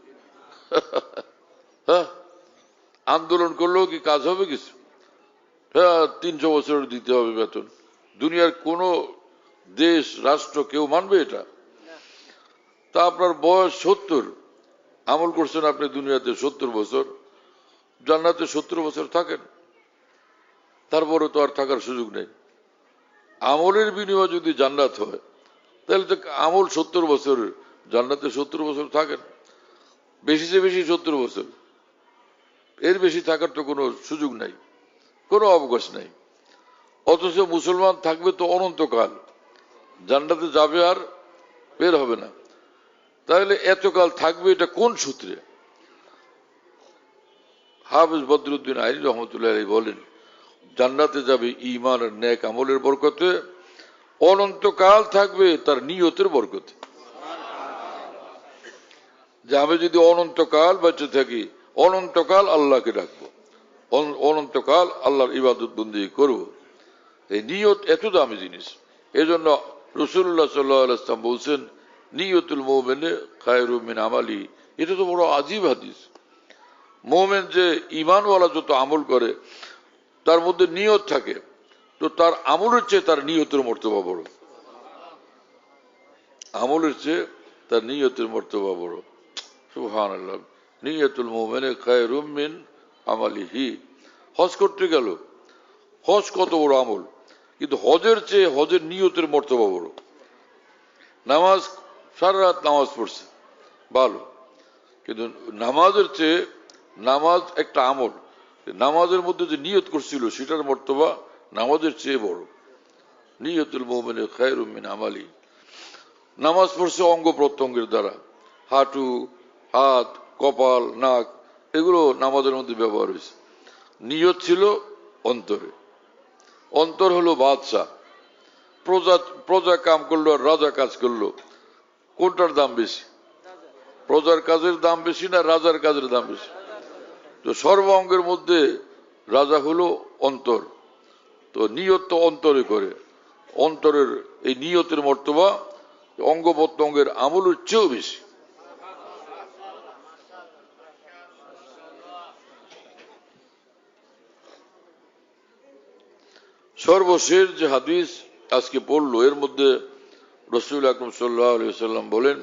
হ্যাঁ, আন্দোলন করলেও কি কাজ হবে কিছু? হ্যাঁ, 300 বছরের দিতে হবে বেতন। দুনিয়ার কোন দেশ, রাষ্ট্র কেউ মানবে এটা? তা আপনার বয়স 70, আমল করছেন আপনি দুনিয়াতে 70 বছর, জান্নাতে 70 বছর থাকেন, তারপরে তো আর থাকার সুযোগ নেই। আমলের বিনিময়ে যদি জান্নাত হয়, তাহলে তো আমল 70 বছর, জান্নাতে 70 বছর থাকেন, বেশি যে বেশি 70 বছর, এর বেশি থাকার তো কোনো সুযোগ নাই, কোনো অবকাশ নাই। অথচ মুসলমান থাকবে তো অনন্তকাল, জান্নাতে যাবে আর বের হবে না। তাহলে এতকাল থাকবে এটা কোন সূত্রে? হাফেজ বদরুদ্দিন আইনি রহমতুল্লাহ আলাইহি বলেন জান্নাতে যাবে ঈমান আর নেক আমলের বরকতে, অনন্তকাল থাকবে তার নিয়তের বরকতে। যে আমি যদি অনন্তকাল বেঁচে থাকি, অনন্তকাল আল্লাহকে ডাকবো, অনন্তকাল আল্লাহর ইবাদত বন্দেগী করবো, এই নিয়ত এত দামি জিনিস। এই জন্য রাসূলুল্লাহ সাল্লাল্লাহু আলাইহি ওয়াসাল্লাম বলছেন নিয়তুল মুমিনি খায়রুম মিন আমালি। এটা তো বড় আজীব হাদিস। মুমিন যে ঈমানওয়ালা যত আমল করে তার মধ্যে নিয়ত থাকে, তো তার আমলের চেয়ে তার নিয়তের মর্তবা বড়, আমলের চেয়ে তার নিয়তের মর্তবা বড়। সুবহানাল্লাহ। নিয়তুল মুমিনি খায়রুম মিন আমালিহি। হজ করতে গেল, হজ কত বড় আমল, কিন্তু হজের চেয়ে হজের নিয়তের মর্তবা বড়। নামাজ, সারা রাত নামাজ পড়ছে, ভালো, কিন্তু নামাজের চেয়ে, নামাজ একটা আমল, নামাজের মধ্যে যে নিয়ত করছিল সেটার মর্তবা নামাজের চেয়ে বড়। নিয়তুল মুমিনি খায়রুম মিন আমালি। নামাজ পড়ছে অঙ্গ প্রত্যঙ্গের দ্বারা, হাঁটু, হাত, কপাল, নাক, এগুলো নামাজের মধ্যে ব্যবহার হয়েছে। নিয়ত ছিল অন্তরে। অন্তর হলো বাদশা, প্রজা কাম করলো আর রাজা কাজ করলো, কোনটার দাম বেশি? প্রজার কাজের দাম বেশি না রাজার কাজের দাম বেশি? তো সর্ব অঙ্গের মধ্যে রাজা হলো অন্তর, তো নিয়ত তো অন্তরে করে, অন্তরের এই নিয়তের মর্তবা অঙ্গ প্রত্যঙ্গের আমলের চেয়েও বেশি। সর্বশেষ যে হাদিস আজকে পড়লো এর মধ্যে রাসূল আকরাম সাল্লাল্লাহু আলাইহি ওয়াসাল্লাম বলেন,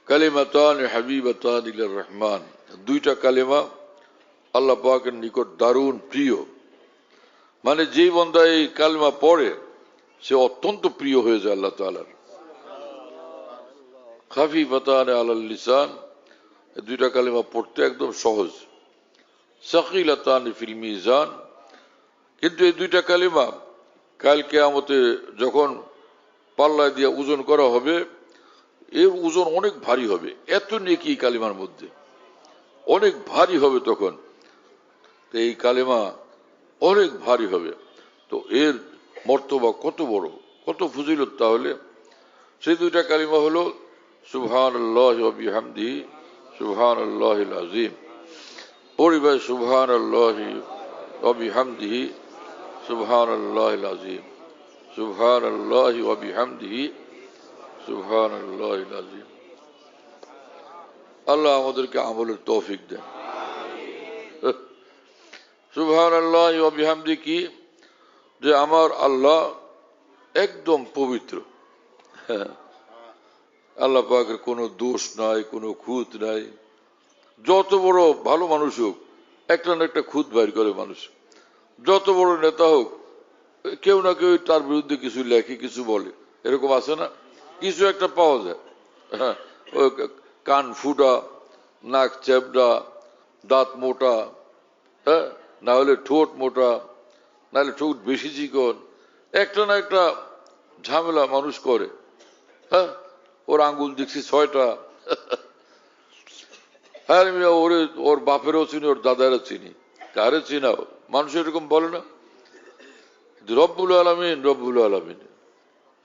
কালিমাতান হাবিবাতান ইলার রহমান, দুইটা কালেমা আল্লাহ পাকের নিকট দারুণ প্রিয়। মানে যেই বান্দা এই কালেমা পড়ে সে অত্যন্ত প্রিয় হয়ে যায় আল্লাহ তাআলার। খাফিফাতান আলাল লিসান, দুইটা কালেমা পড়তে একদম সহজ। সাকিলাতান ফিল মিজান, কিন্তু এই দুইটা কালেমা কাল কিয়ামতে যখন পাল্লা দিয়ে ওজন করা হবে এর ওজন অনেক ভারী হবে। এত নেকি কালেমার মধ্যে অনেক ভারী হবে তখন, এই কালেমা অনেক ভারী হবে। তো এর মর্তবা কত বড়, কত ফজিলত! তাহলে সেই দুইটা কালিমা হলো সুবহানাল্লাহি ওয়া বিহামদিহি সুবহানাল্লাহিল আযীম। পরিবার সুবহানাল্লাহি ওয়া বিহামদিহি সুবহানাল্লাহিল আযীম, সুবহানাল্লাহি ওয়া বিহামদিহি সুবহানাল্লাহিল আযীম। আল্লাহ আমাদেরকে আমলের তৌফিক দেন। সুবহানাল্লাহি ওয়া বিহামদিহি কি? যে আমার আল্লাহ একদম পবিত্র, আল্লাহ পাকের কোনো দোষ নাই, কোনো খুঁত নাই। যত বড় ভালো মানুষ হোক একটা না একটা খুঁত বাইর করে মানুষ, যত বড় নেতা হোক কেউ না কেউ তার বিরুদ্ধে কিছু লেখে, কিছু বলে, এরকম আছে না? কিছু একটা পাওয়া যায়। কান ফুটা, নাক চ্যাপটা, দাঁত মোটা, হ্যাঁ, না হলে ঠোঁট মোটা, না হলে ঠোঁট বেশি চিকন, একটা না একটা ঝামেলা মানুষ করে। হ্যাঁ, ওর আঙ্গুল দেখছি 6টা। হ্যাঁ, ওর বাপেরও চিনি, ওর দাদারও চিনি, কারে চিনাও? মানুষ এরকম বলে না? রব্বুল আলামিন, রব্বুল আলামিন,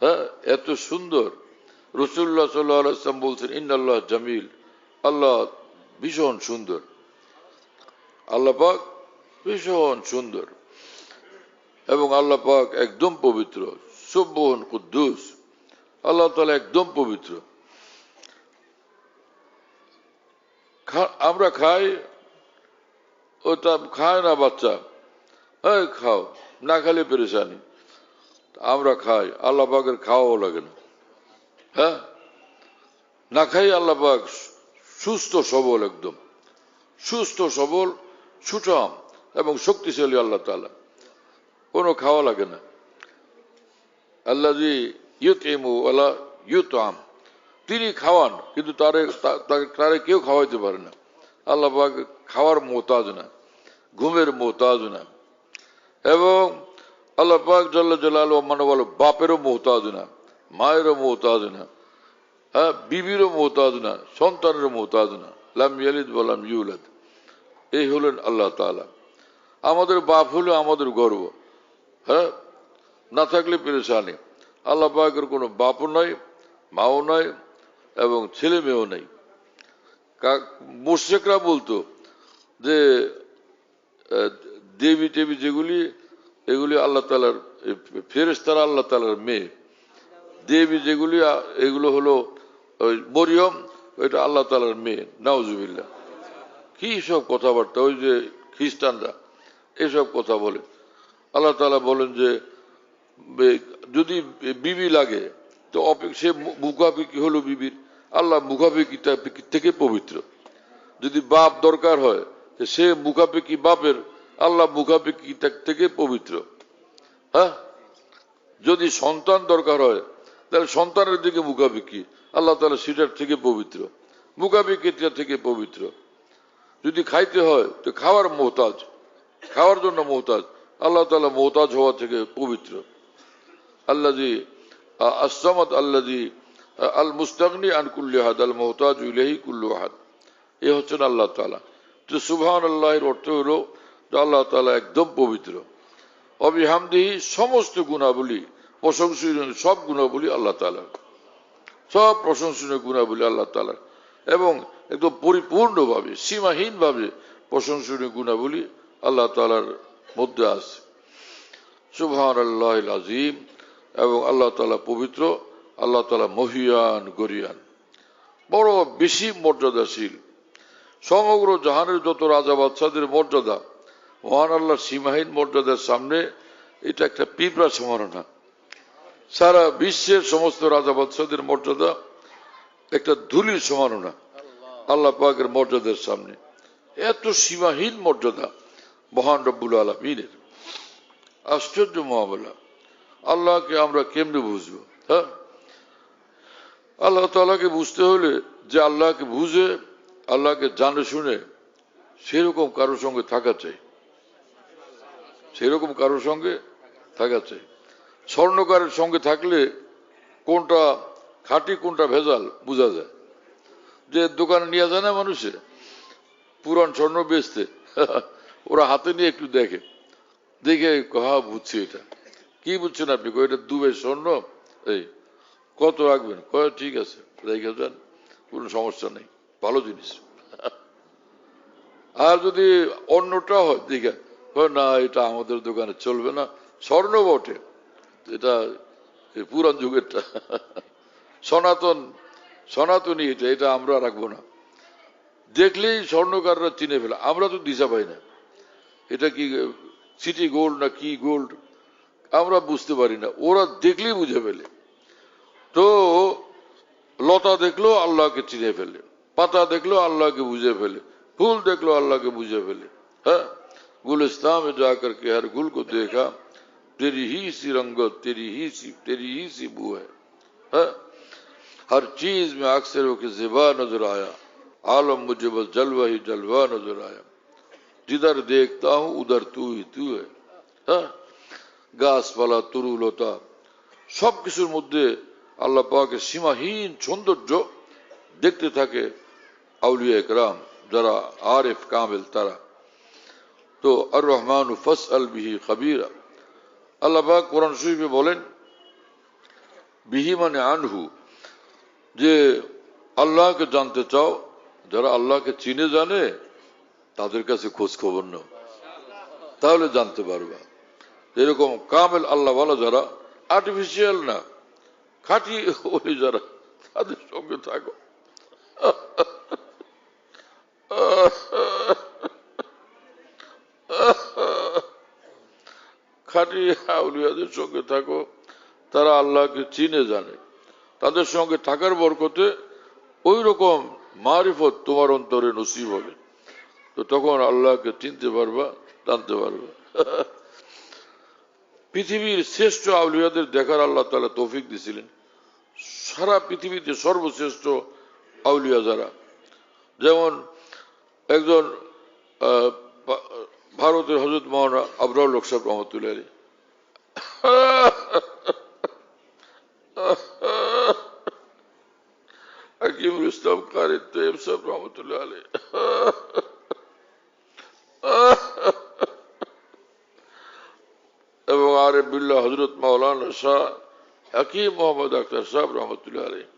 হ্যাঁ, এত সুন্দর। রাসূলুল্লাহ সাল্লাল্লাহু আলাইহি ওয়াসাল্লাম বলছেন, ইন্নাল্লাহ জামিল, আল্লাহ ভীষণ সুন্দর, আল্লাহ পাক ভীষণ সুন্দর। এবং আল্লাহ পাক একদম পবিত্র, সুবহান কুদ্দুস, আল্লাহ তাআলা একদম পবিত্র। আমরা খাই, ওটা খায় না বাচ্চা, হ্যাঁ খাও, না খালে পেরেশানি। আমরা খাই, আল্লাহ পাকের খাওয়াও লাগে না। হ্যাঁ, না খাই আল্লাহ পাক সুস্থ সবল, একদম সুস্থ সবল, সুঠাম এবং শক্তিশালী আল্লাহ তাআলা, কোনো খাওয়া লাগে না। আল্লাযী ইউতইমু ওয়ালা ইউতআম, তিনি খাওয়ান কিন্তু তারে কেউ খাওয়াইতে পারে না। আল্লাহ পাক খাওয়ার মোহতাজ না, ঘুমের মোহতাজ না, এবং আল্লাহ পাক জাল্লা জালালুহু মানে বলো বাপেরও মোহতাজ না, মায়েরও মোহতাজ না, হ্যাঁ, বিবিরও মোহতাজ না, সন্তানেরও মোহতাজ না। লাম ইয়ালিদ ওয়া লাম ইউলাদ, এই হলেন আল্লাহ তাআলা। আমাদের বাপ হলো আমাদের গর্ব, হ্যাঁ, না থাকলে পেরেশানি। আল্লাহ পাকের কোনো বাপও নাই, মাও নাই, এবং ছেলে মেয়েও নাই। মুশরিকরা বলতো যে দেবী টেবি যেগুলি, এগুলি আল্লাহ তাআলার ফেরেশতারা, আল্লাহ তাআলার মেয়ে। দেবী যেগুলি এগুলো হলো ওই মরিয়ম, ওইটা আল্লাহ তাআলার মেয়ে। নাউজুবিল্লাহ, কি সব কথাবার্তা! ওই যে খ্রিস্টানরা এসব কথা বলে। আল্লাহ তাআলা বলেন যে যদি বিবি লাগে তো সে মুখাপিকি হলো বিবির, আল্লাহ মুখাপিকি থেকে পবিত্র। যদি বাপ দরকার হয় সে মুখাপিকি বাপের, আল্লাহ মুখাপিকি থেকে পবিত্র। হ্যাঁ, যদি সন্তান দরকার হয় তাহলে সন্তানের দিকে মুখাপিকি, আল্লাহ তাআলা সেটার থেকে পবিত্র, মুখাপিকিটা থেকে পবিত্র। যদি খাইতে হয় তো খাওয়ার মোহতাজ, খাওয়ার জন্য মোহতাজ, আল্লাহ তাআলা মোহতাজ হওয়া থেকে পবিত্র। আল্লাযী আস-সামাদ আল্লাযী আল মুস্তাগনি আন কুল্লি আহাদ আল মুহতাজ ইলাইহি কুল্লু আহাদ, এ হচ্ছেন আল্লাহ তাআলা। তো সুবহানাল্লাহির অর্থ হলো যে আল্লাহ তাআলা একদম পবিত্র। ওয়া বিহামদিহি, সমস্ত গুণাবলী, প্রশংসনীয় সব গুণাবলী আল্লাহ তাআলার। সব প্রশংসনীয় গুণাবলী আল্লাহ তাআলার, এবং একদম পরিপূর্ণভাবে সীমাহীনভাবে প্রশংসনীয় গুণাবলী আল্লাহ তাআলার মধ্যে আছে। সুবহানাল্লাহিল আযীম, এবং আল্লাহ তাআলা পবিত্র, আল্লাহ তাআলা মহিয়ান গরিয়ান, বড় বেশি মর্যাদাশীল। সমগ্র জাহানের যত রাজা বাদশাদের মর্যাদা মহান আল্লাহর সীমাহীন মর্যাদার সামনে এটা একটা পিঁপড়া সমান না। সারা বিশ্বের সমস্ত রাজা বাদশাদের মর্যাদা একটা ধুলির সমান না আল্লাহ পাকের মর্যাদার সামনে। এত সীমাহীন মর্যাদা মহান রব্বুল আলামিনের। আশ্চর্য মহাবলা। আল্লাহকে আমরা কেমনে বুঝবো? হ্যাঁ, আল্লাহ তাআলাকে বুঝতে হলে যে আল্লাহকে বুঝে, আল্লাহকে জানে শুনে সেরকম কারোর সঙ্গে থাকা চাই, সেরকম কারোর সঙ্গে থাকা চাই। স্বর্ণকারের সঙ্গে থাকলে কোনটা খাঁটি কোনটা ভেজাল বোঝা যায়। যে দোকানে নিয়ে যায় না মানুষে পুরান স্বর্ণ বেচতে, ওরা হাতে নিয়ে একটু দেখে, দেখে হ্যাঁ বুঝছি। এটা কি বুঝছেন আপনি? এটা দুবের স্বর্ণ, এই কত রাখবেন? কয় ঠিক আছে রেখে যান, কোনো সমস্যা নেই, ভালো জিনিস। আর যদি অন্যটা হয় দেখে না এটা আমাদের দোকানে চলবে না, স্বর্ণ বটে, এটা পুরান যুগেরটা, সনাতনী, এটা আমরা রাখবো না। দেখলেই স্বর্ণকাররা চিনে ফেলে, আমরা তো দিশা পাই না এটা কি সিটি গোল্ড না কি গোল্ড, আমরা বুঝতে পারি না, ওরা দেখলেই বুঝে ফেলে। তো লতা দেখলো আল্লাহকে চিনে ফেলে, পাতা দেখলো আল্লাহকে বুঝে ফেলে, फूल देख लो अल्लाह के बुझे फैले है। गुलिस्तान में जाकर के हर गुल को देखा, तेरी ही सी रंगत, तेरी ही सी बू है। हर चीज में अक्सरों के ज़िबा नजर आया, आलम मुझे बस जलवा ही जलवा नजर आया। जिधर देखता हूँ उधर तू ही तू है। গাছপালা তরুলতা সবকিছুর মধ্যে আল্লাহ পাকের সীমাহীন সৌন্দর্য দেখতে থাকে আউলিয়া একরাম, যারা আরিফ কামিল তারা। তো আর রহমান ফাসআল বিহি খাবীরা, আল্লাহ পাক কোরআন শরীফে বলেন বিহি মানে আনহু, যে আল্লাহকে জানতে চাও, যারা আল্লাহকে চিনে জানে তাদের কাছে খোঁজ খবর নাও, তাহলে জানতে পারবা। এরকম কামেল আল্লাহ ওয়ালা যারা, আর্টিফিশিয়াল না খাঁটি ওই যারা, তাদের সঙ্গে থাকো। খাঁটি আউলিয়াদের সঙ্গে থাকো, তারা আল্লাহকে চিনে জানে, তাদের সঙ্গে থাকার বরকতে ওই রকম মারিফত তোমার অন্তরে নসিব হবে। তো তখন আল্লাহকে চিনতে পারবা, জানতে পারবা। পৃথিবীর শ্রেষ্ঠ আউলিয়াদের দেখার আল্লাহ তাআলা তৌফিক দিয়েছিলেন। সারা পৃথিবীতে সর্বশ্রেষ্ঠ আউলিয়া যারা, যেমন একজন ভারতের হযরত মাওলানা আবরার লোক সাহেব রহমতুল্লাহ আলাইহি, হাকিমুল ইসলাম কারি তৈয়ব সাহেব রহমতুল্লাহ আলাইহি, এবং আরিফ বিল্লাহ হযরত মাওলানা শাহ হাকিম মোহাম্মদ আখতার সাহেব রহমতুল্লাহ আলাইহি।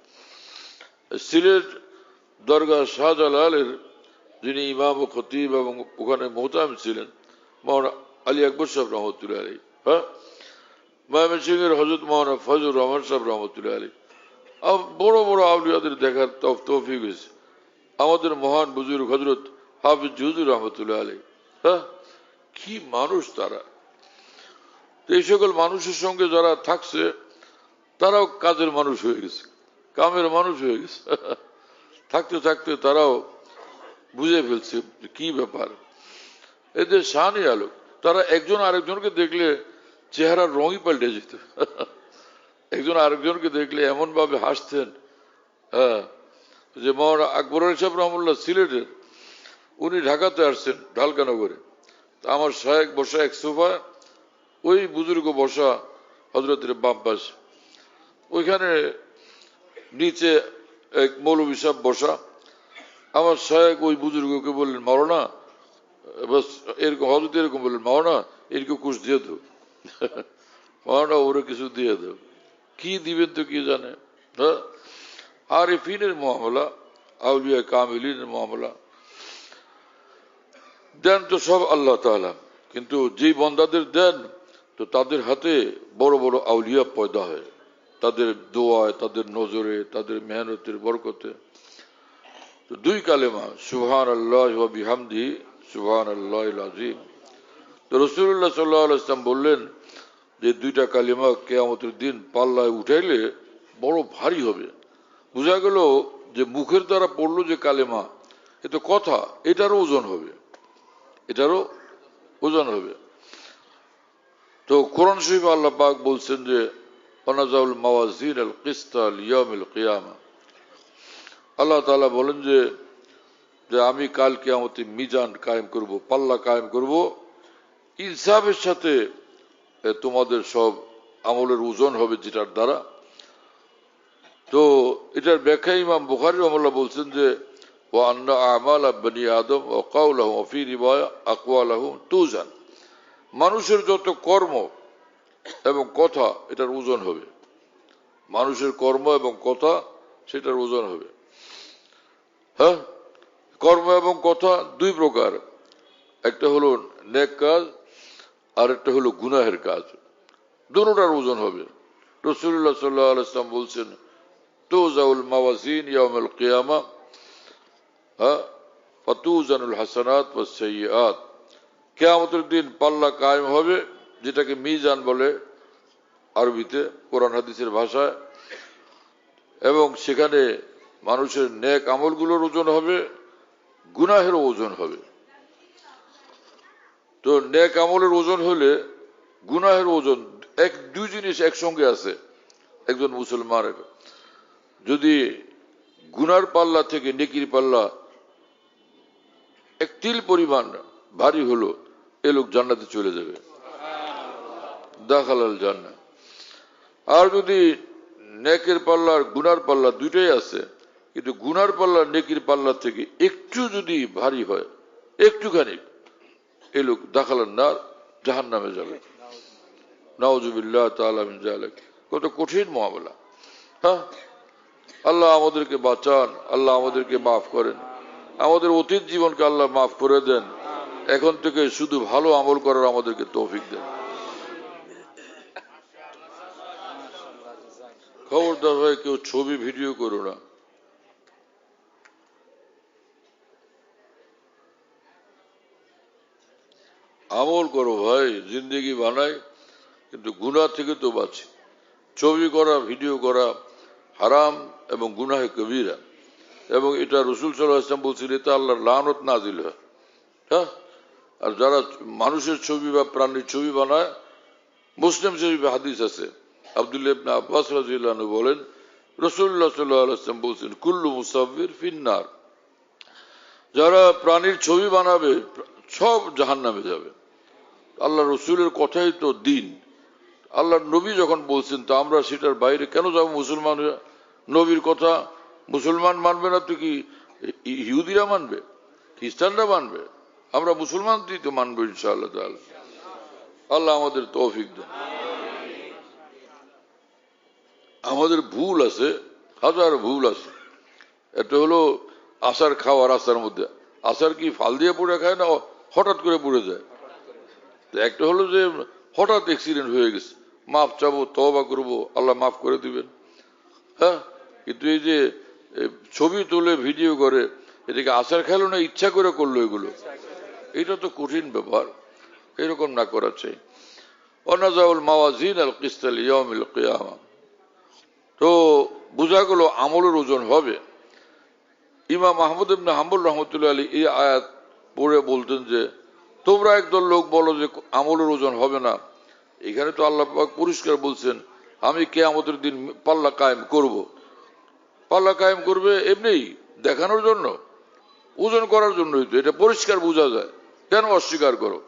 সিলেট দরগাহ শাহজালালের যিনি ইমাম ও খতিব এবং ওখানে মোহতাম ছিলেন মাওলানা আলী আকবর সাহেব রহমতুল্লাহ আলাইহি। হ্যাঁ, ময়মনসিংহের হযরত মাওলানা ফজলুর রহমান সাহেব রহমতুল্লাহ আলাইহি। বড় বড় আউলিয়াদের দেখার তৌফিক হয়েছে। আমাদের মহান বুজুর্গ হযরত হাফিজ হুজুর রহমতুল্লাহ আলাইহি। হ্যাঁ, কি মানুষ তারা। এই সকল মানুষের সঙ্গে যারা থাকছে তারাও কাজের মানুষ হয়ে গেছে, কামের মানুষ হয়ে গেছে। থাকতে থাকতে তারাও বুঝে ফেলছে কি ব্যাপার। এদের শানই আলোক, তারা একজন আরেকজনকে দেখলে চেহারার রঙই পাল্টে যেত। একজন আরেকজনকে দেখলে এমন ভাবে হাসতেন। হ্যাঁ, যে মাওলানা আকবর আলী সাহেব রহমতুল্লাহ সিলেটের, উনি ঢাকাতে আসছেন ঢালকানগরে। আমার শায়েখ বসা এক সোফা, ওই বুজুর্গ বসা হযরতের বাম পাশ, ওইখানে নিচে এক মৌলভী সাহেব বসা। আমার শায়েখ ওই বুজুর্গকে বললেন মাওলানা, বাস এরকম হযরত এরকম বললেন মাওলানা এরকম কুছ দিয়ে দো। মাওলানা ওরে কিছু দিয়ে দাও। কি দিবেন তো কি জানে। হ্যাঁ, আরিফিনের মামলা, আউলিয়া কামিলিনের মামলা দেন তো সব আল্লাহ তাআলা, কিন্তু যে বন্দাদের দেন তো তাদের হাতে বড় বড় আউলিয়া পয়দা হয়, তাদের দোয়ায়, তাদের নজরে, তাদের মেহনতের বরকতে। তো দুই কালেমা সুবহানাল্লাহ ওয়া বিহামদিহি সুবহানাল্লাহিল আযীম। তো রাসূলুল্লাহ সাল্লাল্লাহু আলাইহি ওয়াসাল্লাম বললেন যে দুইটা কালেমা কিয়ামতের দিন পাল্লায় উঠাইলে বড় ভারী হবে। বোঝা গেল যে মুখের দ্বারা পড়লো যে কালেমা, এ তো কথা, এটারও ওজন হবে, এটারও ওজন হবে। তো কোরআন শরীফে আল্লাহ পাক বলছেন যে ওয়ানাজাউল মাওয়াজিন আল কিসতা লিয়াউমিল কিয়ামা। আল্লাহ তাআলা বলেন যে আমি কাল কিয়ামতে মিজান কায়েম করব, পাল্লা কায়েম করব, ইনসাফের সাথে তোমাদের সব আমলের ওজন হবে যেটার দ্বারা। তো এটার ব্যাখ্যা ইমাম বুখারী রাহিমাহুল্লাহ বলছেন যে ওয়া আন্না আমাল বনি আদম ওয়া কাওলাহুম ওয়া ফি রিওয়ায়া আকওয়ালাহুম তুজান, মানুষের যত কর্ম এবং কথা এটার ওজন হবে, মানুষের কর্ম এবং কথা সেটার ওজন হবে। হ্যাঁ, কর্ম এবং কথা দুই প্রকার, একটা হলো নেক কাজ আর একটা হলো গুনাহের কাজ, দুটোটার ওজন হবে। রাসূলুল্লাহ সাল্লাল্লাহু আলাইহি ওয়াসাল্লাম বলছেন তুজাউল মাওয়াজিন ইয়াউমুল কিয়ামা ফাতুজানুল হাসানাত ওয়াস সাইয়্যাত। কিয়ামতের দিন পাল্লা কায়েম হবে, যেটাকে মিজান বলে আরবিতে, কোরআন হাদিসের ভাষায়, এবং সেখানে মানুষের নেক আমলগুলোর ওজন হবে, গুনাহেরও ওজন হবে। তো নেক আমলের ওজন হলে গুনাহের ওজন, দুই জিনিস একসঙ্গে আছে একজন মুসলমানের। যদি গুনার পাল্লা থেকে নেকির পাল্লা এক তিল পরিমাণ ভারী হলো, এ লোক জান্নাতে চলে যাবে, দাখালাল জান্নাহ। আর যদি নেকের পাল্লা আর গুনার পাল্লা দুইটাই আছে, কিন্তু গুনার পাল্লা নেকির পাল্লা থেকে একটু যদি ভারী হয়, একটুখানি, এ লোক দাখালান নার, জাহান্নামে যাবে। নাউযুবিল্লাহ তাআলা মিন যালিক। কত কঠিন মামলা। হ্যাঁ, আল্লাহ আমাদেরকে বাঁচান, আল্লাহ আমাদেরকে মাফ করেন, আমাদের অতীত জীবনকে আল্লাহ মাফ করে দেন, এখন থেকে শুধু ভালো আমল করার আমাদেরকে তৌফিক দেন। খবরদার ভাই কেউ ছবি ভিডিও করো না। আমল করো ভাই, জিন্দেগি বানাই, কিন্তু গুনাহ থেকে তো বাঁচি। ছবি করা, ভিডিও করা হারাম এবং গুনাহে কবিরা, এবং এটা রাসূল সাল্লাল্লাহু আলাইহি ওয়াসাল্লাম বলছিলেন এটা আল্লাহর লানত নাজিল হয়। হ্যাঁ, আর যারা মানুষের ছবি বা প্রাণীর ছবি বানায়, মুসলিম শরীফে হাদিস আছে, আব্দুল্লাহ ইবনে আব্বাস রাদিয়াল্লাহু আনহু বলেন রাসূলুল্লাহ সাল্লাল্লাহু আলাইহি ওয়াসাল্লাম বলছেন কুল্লু মুসাব্বির ফিন্নার, যারা প্রাণীর ছবি বানাবে সব জাহান্নামে যাবে। আল্লাহ রসুলের কথাই তো দিন, আল্লাহ নবী যখন বলছেন তা আমরা সেটার বাইরে কেন যাব? মুসলমান নবীর কথা মুসলমান মানবে না তো কি ইহুদিরা মানবে, খ্রিস্টানরা মানবে? আমরা মুসলমান তো মানবো ইনশাআল্লাহ তাআলা। আল্লাহ আমাদের তৌফিক দেন। আমাদের ভুল আছে, হাজার ভুল আছে। এটা হলো আচার খাওয়ার, আচার মধ্যে আচার কি ফাল দিয়ে পুড়ে খায় না হঠাৎ করে পুড়ে যায়? একটা হলো যে হঠাৎ অ্যাক্সিডেন্ট হয়ে গেছে, মাফ চাবো, তওবা করবো, আল্লাহ মাফ করে দিবেন। হ্যাঁ, কিন্তু এই যে ছবি তুলে ভিডিও করে, এটাকে আচার খেলো না ইচ্ছা করে করলো, এগুলো এটা তো কঠিন ব্যাপার, এরকম না করা চাই। ওয়ানাজাউল মাওয়াজিন আল কিসতা লিয়াউমিল কিয়ামা। তো বোঝা গেল আমলের ওজন হবে। ইমাম আহমদ ইবনে হাম্বল রাহমাতুল্লাহ আলাইহি এই আয়াত পড়ে বলতেন যে তোমরা একদল লোক বলো যে আমলের ওজন হবে না। এখানে তো আল্লাহ পাক পরিষ্কার বলছেন আমি কিয়ামতের দিন পাল্লা কায়েম করব। পাল্লা কায়েম করবে এমনি দেখানোর জন্য, ওজন করার জন্যই তো, এটা পরিষ্কার বোঝা যায়। কেন অস্বীকার করো?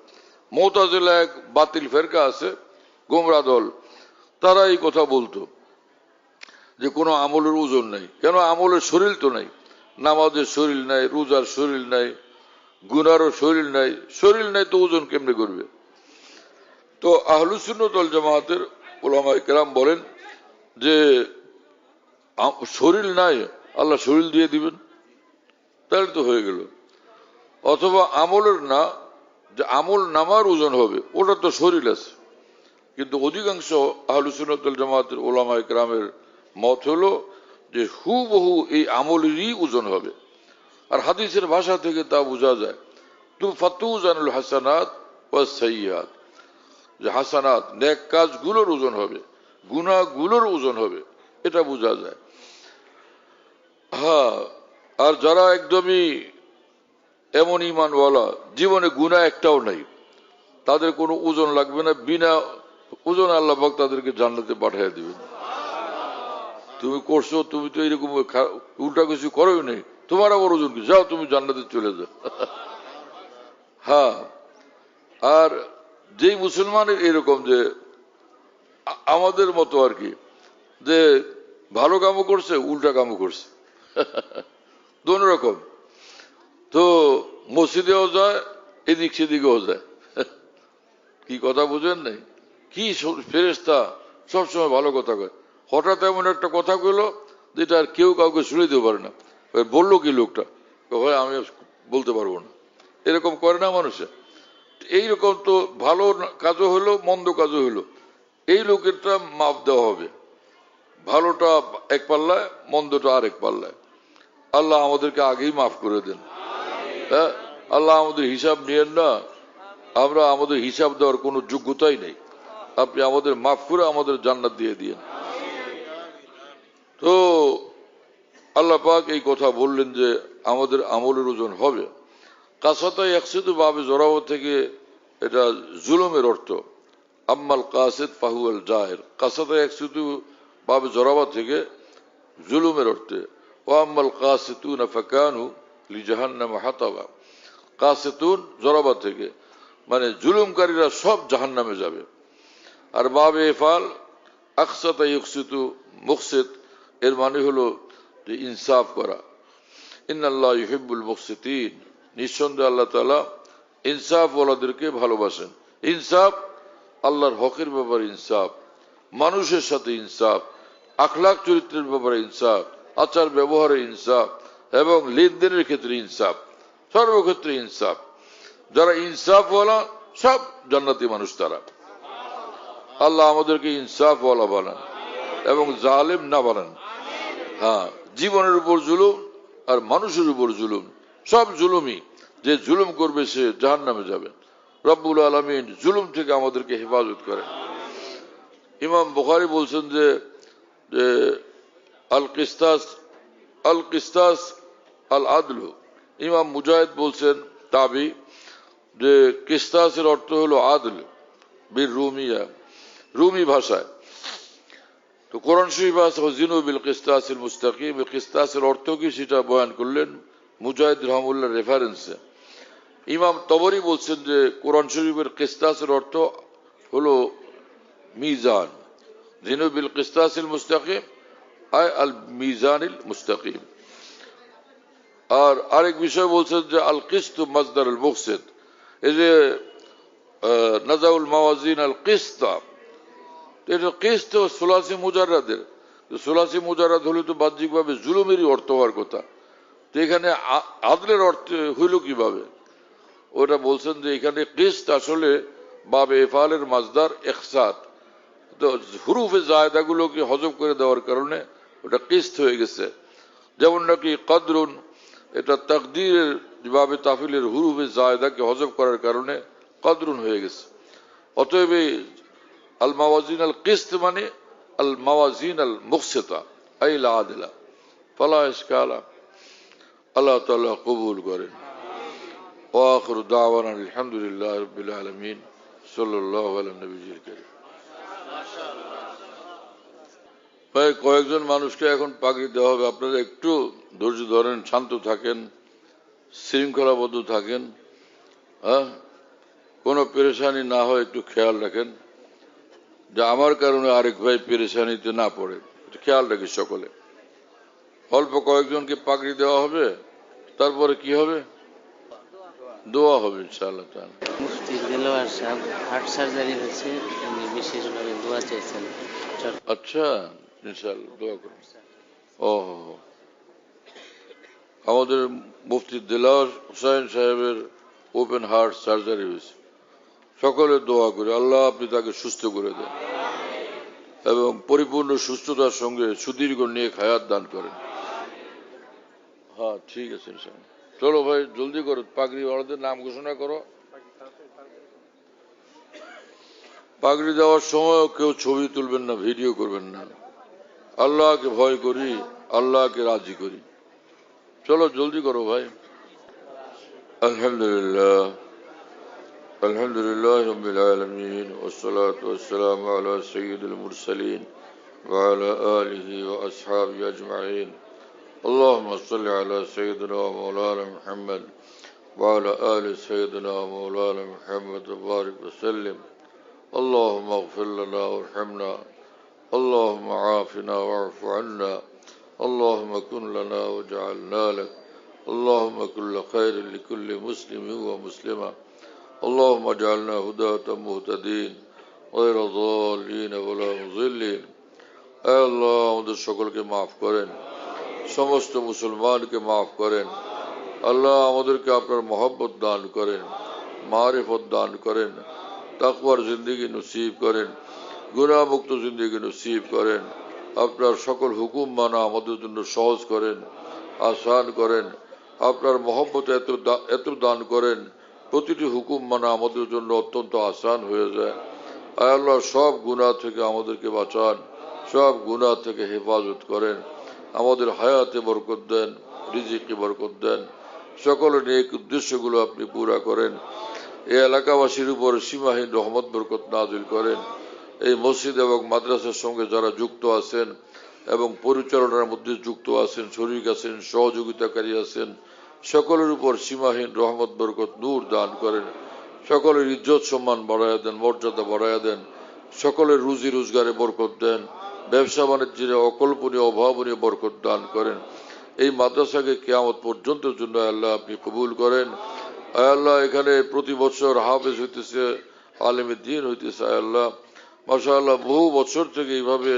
মুতাজিলা এক বাতিল ফেরকা আছে, গোমরা দল, তারা এই কথা বলতো যে কোনো আমলের ওজন নাই। কেন? আমলের শরীর তো নাই, নামাজের শরীর নাই, রোজার শরীর নাই, গুনারও শরীর নাই, শরীর নাই তো ওজন কেমনে করবে? তো আহলুস সুন্নাত ওয়াল জামাতের উলামায়ে কেরাম বলেন যে শরীর নাই, আল্লাহ শরীর দিয়ে দিবেন, তাহলে তো হয়ে গেল। অথবা আমলের না, যে আমল নামার ওজন হবে, ওটা তো শরীর আছে। কিন্তু অধিকাংশ আহলুস সুন্নাত ওয়াল জামাতের ওলামা ইকরামের মত হলো যে হুবহু এই আমলেরই ওজন হবে। আর হাদিসের ভাষা থেকে তা বোঝা যায়, তু ফাতুজানুল হাসানাত ওয়াস সাইয়্যাত, যে হাসানাত নেক কাজগুলোর ওজন হবে, গুনাহগুলোর ওজন হবে, এটা বোঝা যায়। হ্যাঁ, আর যারা একদমই এমন ইমানওয়ালা, জীবনে গুনাহ একটাও নাই, তাদের কোনো ওজন লাগবে না, বিনা ওজন আল্লাহ পাক তাদেরকে জান্নাতে পাঠিয়ে দিবেন। তুমি করছো, তুমি তো এরকম উল্টা কিছু করোই নাই, তোমার আবার ওজন কি, যাও তুমি জান্নাতে চলে যাও। হ্যাঁ, আর যেই মুসলমানের এরকম যে আমাদের মতো আর কি, যে ভালো কামও করছে, উল্টা কামও করছে, দোনো রকম, তো মসজিদেও যায়, এদিক সেদিকেও যায়। কি কথা বুঝেন নাই? কি ফেরেশতা সবসময় ভালো কথা কয়, হঠাৎ এমন একটা কথা কইলো যেটা আর কেউ কাউকে শুনে দিতে পারে না। বললো কি লোকটা, ভাই আমি বলতে পারবো না, এরকম করে না মানুষে। এইরকম তো ভালো কাজও হইলো, মন্দ কাজও হইলো, এই লোকেরটা মাপ দেওয়া হবে, ভালোটা এক পাল্লায়, মন্দটা আর এক পাল্লায়। আল্লাহ আমাদেরকে আগেই মাফ করে দেন। হ্যাঁ, আল্লাহ আমাদের হিসাব নিয়েন না, আমরা আমাদের হিসাব দেওয়ার কোনো যোগ্যতাই নেই, আপনি আমাদের মাফ করে আমাদের জান্নাত দিয়ে দিয়েন। তো আল্লাহ পাক এই কথা বললেন যে আমাদের আমলের ওজন হবে। কাসাতাই একসিদ বাবে জরাব থেকে এটা জুলুমের অর্থ, আম্মাল কাসিদ ফাহুয়াল জাহের, কাসাতাই একসিদ বাবে জরাবা থেকে জুলুমের অর্থে, ও আম্মাল কাসিতুন ফাকানু লিজাহান্নাম হাতাবা, কাসিতুন জরাবা থেকে মানে জুলুমকারীরা সব জাহান্নামে যাবে। আর বাবে এফাল আকসাতা ইউকসিতু মুকসিত, এর মানে হলো যে ইনসাফ করা। ইন্নাল্লাহ ইউহিব্বুল মুকসিতিন, নিঃসন্দেহে আল্লাহ তাআলা ইনসাফ ওয়ালাদেরকে ভালোবাসেন। ইনসাফ আল্লাহর হকের ব্যাপারে ইনসাফ, মানুষের সাথে ইনসাফ, আখলাক চরিত্রের ব্যাপারে ইনসাফ, আচার ব্যবহারে ইনসাফ এবং লেনদেনের ক্ষেত্রে ইনসাফ, সর্বক্ষেত্রে ইনসাফ। যারা ইনসাফওয়ালা সব জান্নাতি মানুষ তারা। আল্লাহ আমাদেরকে ইনসাফওয়ালা বানান এবং জালেম না বানান। হ্যাঁ, জীবনের উপর জুলুম আর মানুষের উপর জুলুম, সব জুলুমই, যে জুলুম করবে সে জাহান্নামে যাবে। রব্বুল আলামিন জুলুম থেকে আমাদেরকে হেফাজত করেন। ইমাম বুখারী বলছেন যে আল কিস্তাস আল আদলু। ইমাম মুজাহিদ বলছেন তাবি, যে কিস্তাসের অর্থ হলো আদল বীর রুমিয়া, রুমি ভাষায়। তো কোরআন শরীফ আছে ওয়াজিনু বিল কিস্তাসিল মুস্তাকিম, কিস্তাসের অর্থ কি সেটা বয়ান করলেন মুজাহিদ রহমাতুল্লাহর রেফারেন্সে। ইমাম তবরী বলছেন যে কোরআন শরীফের কিস্তাসের অর্থ হলো মিজান, জিনু বিল কিস্তাসিল মুস্তাকিম আয় আল মিজানিল মুস্তাকিম। আর আরেক বিষয় বলছেন যে আল কিস্তু মাজদার আল মুকসিদ, এই যে নাজাউল মাওয়াজিন আল কিস্তা, এটা কিস্ত সুলাসি মুজাররাদের, সুলাসি মুজাররাদ হলে তো বাহ্যিকভাবে জুলুমেরই অর্থ হওয়ার কথা, তো এখানে আদলের অর্থ হইল কিভাবে? ওটা বলছেন যে এখানে কিস্ত আসলে বাবে এফালের মাজদার ইখসাত, তো হুরুফে জায়দাগুলোকে হজব করে দেওয়ার কারণে ওটা কিস্ত হয়ে গেছে। যেমন নাকি কদরুন, এটা তাকদীরের বাবে তাফিলের হুরুফে জায়দাকে হজব করার কারণে কদরুন হয়ে গেছে। অতএব আল মাওয়াজিন আল কিস্ত মানে আল মাওয়াজিন আল মুকসিতা আইল আদিলা ফালা ইশকালা। আল্লাহ তাআলা কবুল করেন। ওয়া আখিরু দাওয়ানা আলহামদুলিল্লাহি রাব্বিল আলামিন সাল্লাল্লাহু আলা নবিয়্যিল কারীম। ভাই, কয়েকজন মানুষকে এখন পাগড়ি দেওয়া হবে, আপনারা একটু ধৈর্য ধরেন, শান্ত থাকেন, শৃঙ্খলাবদ্ধ থাকেন, হ্যাঁ, কোনো পেরেশানি না হয় একটু খেয়াল রাখেন, যে আমার কারণে আরেক ভাই পেরেশানিতে না পড়ে, খেয়াল রাখি সকলে। অল্প কয়েকজনকে পাগড়ি দেওয়া হবে, তারপরে কি হবে? দোয়া হবে ইনশাআল্লাহ তাআলা। মুফতি দেলোয়ার সাহেব হার্ট সার্জারি হয়েছে, উনি বিশেষভাবে দোয়া চাইছেন। আচ্ছা, ইনশাআল্লাহ দোয়া করুন। ও আমাদের মুফতি দিলওয়ার হোসেন সাহেবের ওপেন হার্ট সার্জারি হয়েছে। সকলে দোয়া করে আল্লাহ আপনি তাকে সুস্থ করে দেন এবং পরিপূর্ণ সুস্থতার সঙ্গে সুদীর্ঘ নিয়ে হায়াত দান করেন। হ্যাঁ ঠিক আছে ইনশাআল্লাহ। চলো ভাই জলদি করো, পাগড়ি ওয়ালাদের নাম ঘোষণা করো। পাগড়ি দেওয়ার সময় কেউ ছবি তুলবেন না, ভিডিও করবেন না। আল্লাহকে ভয় করি, আল্লাহকে রাজি করি। চলো জলদি করো ভাই। আলহামদুলিল্লাহ আলহামদুলিল্লাহ রাব্বিল আলামিন ওয়াসসালাতু ওয়াসসালামু আলা সাইয়্যিদিল মুরসালিন ওয়া আলা আলিহি ওয়া আসহাবিহি আজমাইন। আল্লাহুম্মা সাল্লি আলা সাইয়্যিদিনা ওয়া মাওলানা মুহাম্মদ ওয়া আলা আলি সাইয়্যিদিনা ওয়া মাওলানা মুহাম্মদ ওয়া বারিক ওয়া সাল্লিম। আল্লাহুম্মা ইগফির লানা ওয়ারহামনা আল্লাহুম্মা আফিনা ওয়া'ফু আন্না আল্লাহুম্মা কুন লানা ওয়াজ'আলনা লাক আল্লাহুম্মা কুল্lu খায়রিন লিকুল্লি মুসলিমিন ওয়া মুসলিমা اللهم اجعلنا هداة مهتدين غير ضالين ولا مضلين। اے اللہ আমাদের সকলকে মাফ করেন, সমস্ত মুসলমানকে মাফ করেন। আল্লাহ আমাদেরকে আপনার মহব্বত দান করেন, মারিফত দান করেন, তাকওয়ার জিন্দেগি নসিব করেন, গুনাহ মুক্ত জিন্দেগি নসিব করেন। আপনার সকল হুকুম মানা আমাদের জন্য সহজ করেন, আসান করেন। আপনার মহব্বত এত দান করেন প্রতিটি হুকুম মানা আমাদের জন্য অত্যন্ত আসান হয়ে যায়। আয় আল্লাহ সব গুনাহ থেকে আমাদেরকে বাঁচান, সব গুনাহ থেকে হেফাজত করেন। আমাদের হায়াতে বরকত দেন, রিজিকে বরকত দেন। সকলের নেক উদ্দেশ্যগুলো আপনি পুরা করেন। এই এলাকাবাসীর উপর সীমাহীন রহমত বরকত নাজিল করেন। এই মসজিদ এবং মাদ্রাসার সঙ্গে যারা যুক্ত আছেন এবং পরিচালনার মধ্যে যুক্ত আছেন, শরীক আছেন, সহযোগিতাকারী আছেন, সকলের উপর সীমাহীন রহমত বরকত নূর দান করেন। সকলের ইজ্জত সম্মান বাড়াইয়া দেন, মর্যাদা বাড়াইয়া দেন। সকলের রুজি রোজগারে বরকত দেন, ব্যবসা বাণিজ্যের অকল্পনীয় অভাবনীয় বরকত দান করেন। এই মাদ্রাসাকে কিয়ামত পর্যন্ত জন্য আল্লাহ আপনি কবুল করেন। আল্লাহ এখানে প্রতি বছর হাফেজ হইতেছে, আলেমে দ্বীন হইতেছে। আল্লাহ মাশাআল্লাহ বহু বছর থেকে এইভাবে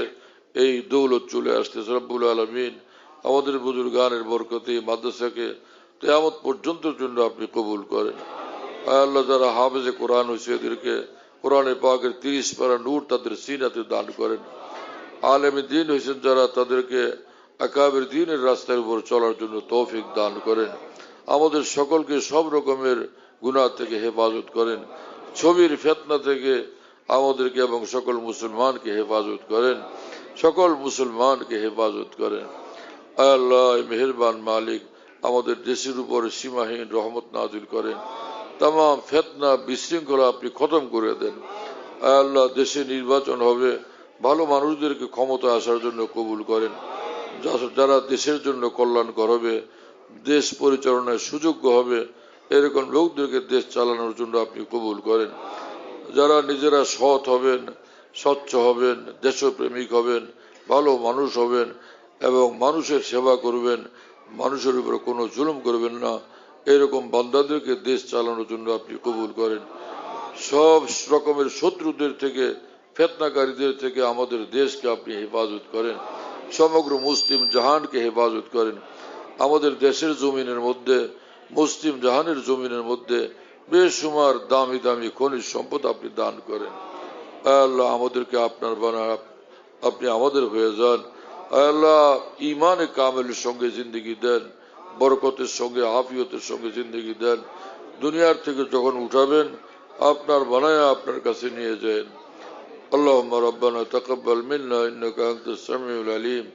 এই দৌলত চলে আসতেছে। রব্বুল আলামিন আমাদের বুজুর্গানের বরকতে এই মাদ্রাসাকে কিয়ামত পর্যন্ত জন্য আপনি কবুল করেন। আল্লাহ যারা হাফেজে কোরআন হয়েছে এদেরকে কোরআনে পাকের 30 পারা নূর তাদের সিনাতে দান করেন। আলেমে দ্বীন হয়েছেন যারা তাদেরকে আকাবের দ্বীনের রাস্তার উপর চলার জন্য তৌফিক দান করেন। আমাদের সকলকে সব রকমের গুনাহ থেকে হেফাজত করেন। ছবির ফিতনা থেকে আমাদেরকে এবং সকল মুসলমানকে হেফাজত করেন, সকল মুসলমানকে হেফাজত করেন। আল্লাহ মেহেরবান মালিক আমাদের দেশের উপর সীমাহীন রহমত নাজিল করেন। তাম ফিতনা বিশৃঙ্খলা আপনি খতম করে দেন। আল্লাহ দেশে নির্বাচন হবে, ভালো মানুষদেরকে ক্ষমতা আসার জন্য কবুল করেন। যারা দেশের জন্য কল্যাণকর হবে, দেশ পরিচালনায় সুযোগ্য হবে, এরকম লোকদেরকে দেশ চালানোর জন্য আপনি কবুল করেন। যারা নিজেরা সৎ হবেন, স্বচ্ছ হবেন, দেশপ্রেমিক হবেন, ভালো মানুষ হবেন এবং মানুষের সেবা করবেন, মানুষের উপর কোনো জুলুম করবেন না, এরকম বান্দাদেরকে দেশ চালানোর জন্য আপনি কবুল করেন। সব রকমের শত্রুদের থেকে, ফিতনাকারীদের থেকে আমাদের দেশকে আপনি হেফাজত করেন। সমগ্র মুসলিম জাহানকে হেফাজত করেন। আমাদের দেশের জমিনের মধ্যে, মুসলিম জাহানের জমিনের মধ্যে বেশুমার দামি দামি খনিজ সম্পদ আপনি দান করেন। আল্লাহ আমাদেরকে আপনার বানায় আপনি আমাদের হয়ে যান। আল্লাহ ইমানে কামেলের সঙ্গে জিন্দগি দেন, বরকতের সঙ্গে আফিয়তের সঙ্গে জিন্দগি দেন। দুনিয়ার থেকে যখন উঠাবেন আপনার বানায় আপনার কাছে নিয়ে যান। আল্লাহুম্মা রাব্বানা তাকাব্বাল মিন্না ইন্নাকা আনতাস সামিউল আলিম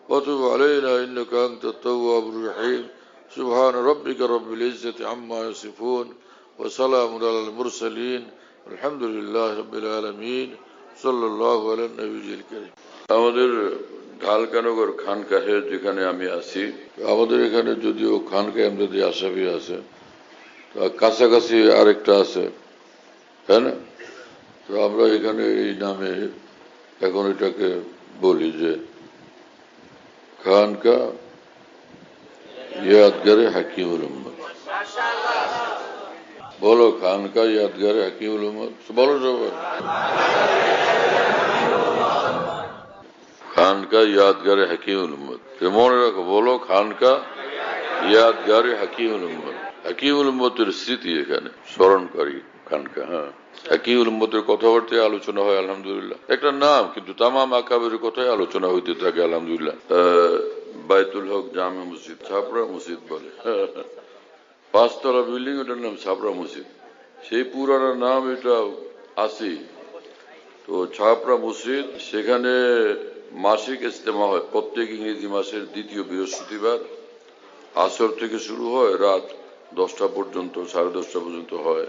ওয়া তুব আলাইনা ইন্নাকা আনতাত তাওয়াবুর রহিম। সুবহান রাব্বিকা রাব্বিল ইজ্জাতি আম্মা ইয়াসিফুন ওয়া সালামুন আলাল মুরসালিন আলহামদুলিল্লাহি রাব্বিল আলামিন সাল্লাল্লাহু আলা নবিয়িল কারীম। আমাদের ঢালকানগর খানকাহে যেখানে আমি আছি, আমাদের এখানে যদিও খানকাহ আমদাদি আশরাফি আছে, কাছাকাছি আরেকটা আছে, তাই না? তো আমরা এখানে এই নামে এখন এটাকে বলি যে খানকাহ ইয়াদগারে হাকিমুল উম্মত। বলো খানকাহ ইয়াদগারে হাকিমুল উম্মত, বলো সবাই। খানকা ইয়াদগারে হাকিমুল উম্মত। মনে রাখো, বলো খানকা ইয়াদগারে হাকিমুল উম্মত। হাকিমুল উম্মতের স্মৃতি এখানে স্মরণকারী খানকা। হ্যাঁ, হাকিমুল উম্মতের কথাবার্তায় আলোচনা হয় আলহামদুলিল্লাহ। একটা নাম, কিন্তু তামাম আকাবের কথাই আলোচনা হইতে থাকে আলহামদুলিল্লাহ। বাইতুল হক জামে মসজিদ, ছাপড়া মসজিদ বলে। 5 তলা বিল্ডিং, ওটার নাম ছাপড়া মসজিদ। সেই পুরানো নাম এটা আছে। তো ছাপড়া মসজিদ, সেখানে মাসিক ইজতেমা হয় প্রত্যেক ইংরেজি মাসের দ্বিতীয় বৃহস্পতিবার। আসর থেকে শুরু হয়, রাত 10টা পর্যন্ত, 10:30 পর্যন্ত হয়।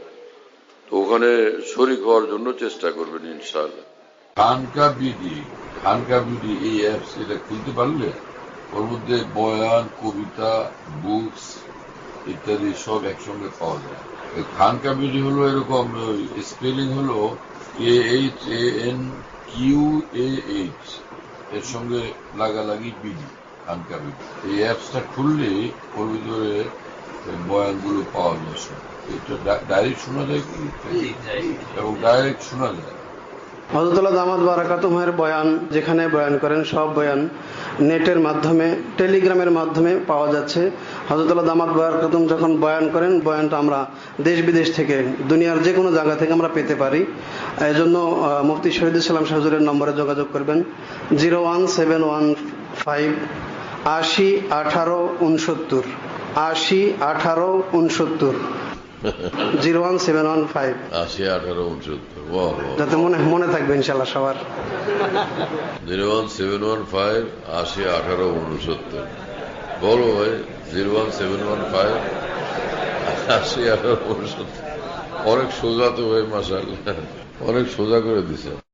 তো ওখানে শরীক হওয়ার জন্য চেষ্টা করবেন ইনশাআল্লাহ। খানকা বিডি এই অ্যাপস, এটা খুলতে পারলে ওর মধ্যে বয়ান, কবিতা, বুকস ইত্যাদি সব একসঙ্গে পাওয়া যায়। খানকা বিডি হলো এরকম, স্পেলিং হলো KHANQAH, এর সঙ্গে লাগালাগি বিডি, খানকা বিডি। এই অ্যাপসটা খুললে ওর ভিতরে বয়ানগুলো পাওয়া যায়। এটা ডাইরেক্ট শোনা যায় কি, এবং ডাইরেক্ট শোনা যায়। হযরতুল্লাহ দামাত বারাকাতুহুর বয়ান, যেখানে বয়ান করেন, সব বয়ান নেটের মাধ্যমে, টেলিগ্রামের মাধ্যমে পাওয়া যাচ্ছে। হযরতুল্লাহ দামাত বারাকাতুহু যখন বয়ান করেন, বয়ানটা আমরা দেশ বিদেশ থেকে, দুনিয়ার যে কোনো জায়গা থেকে আমরা পেতে পারি। এই জন্য মুফতি শহীদুল ইসলাম হুজুরের নম্বরে যোগাযোগ করবেন, 01715 80 18 69, 80 18 69, 01715 80 18 69। যাতে মনে থাকবে ইনশাল্লাহ সবার। 01715 80 18 69। বলো ভাই, 01715 80 18 69। অনেক সোজা তো ভাই, মাশাআল্লাহ, অনেক সোজা করে দিছে।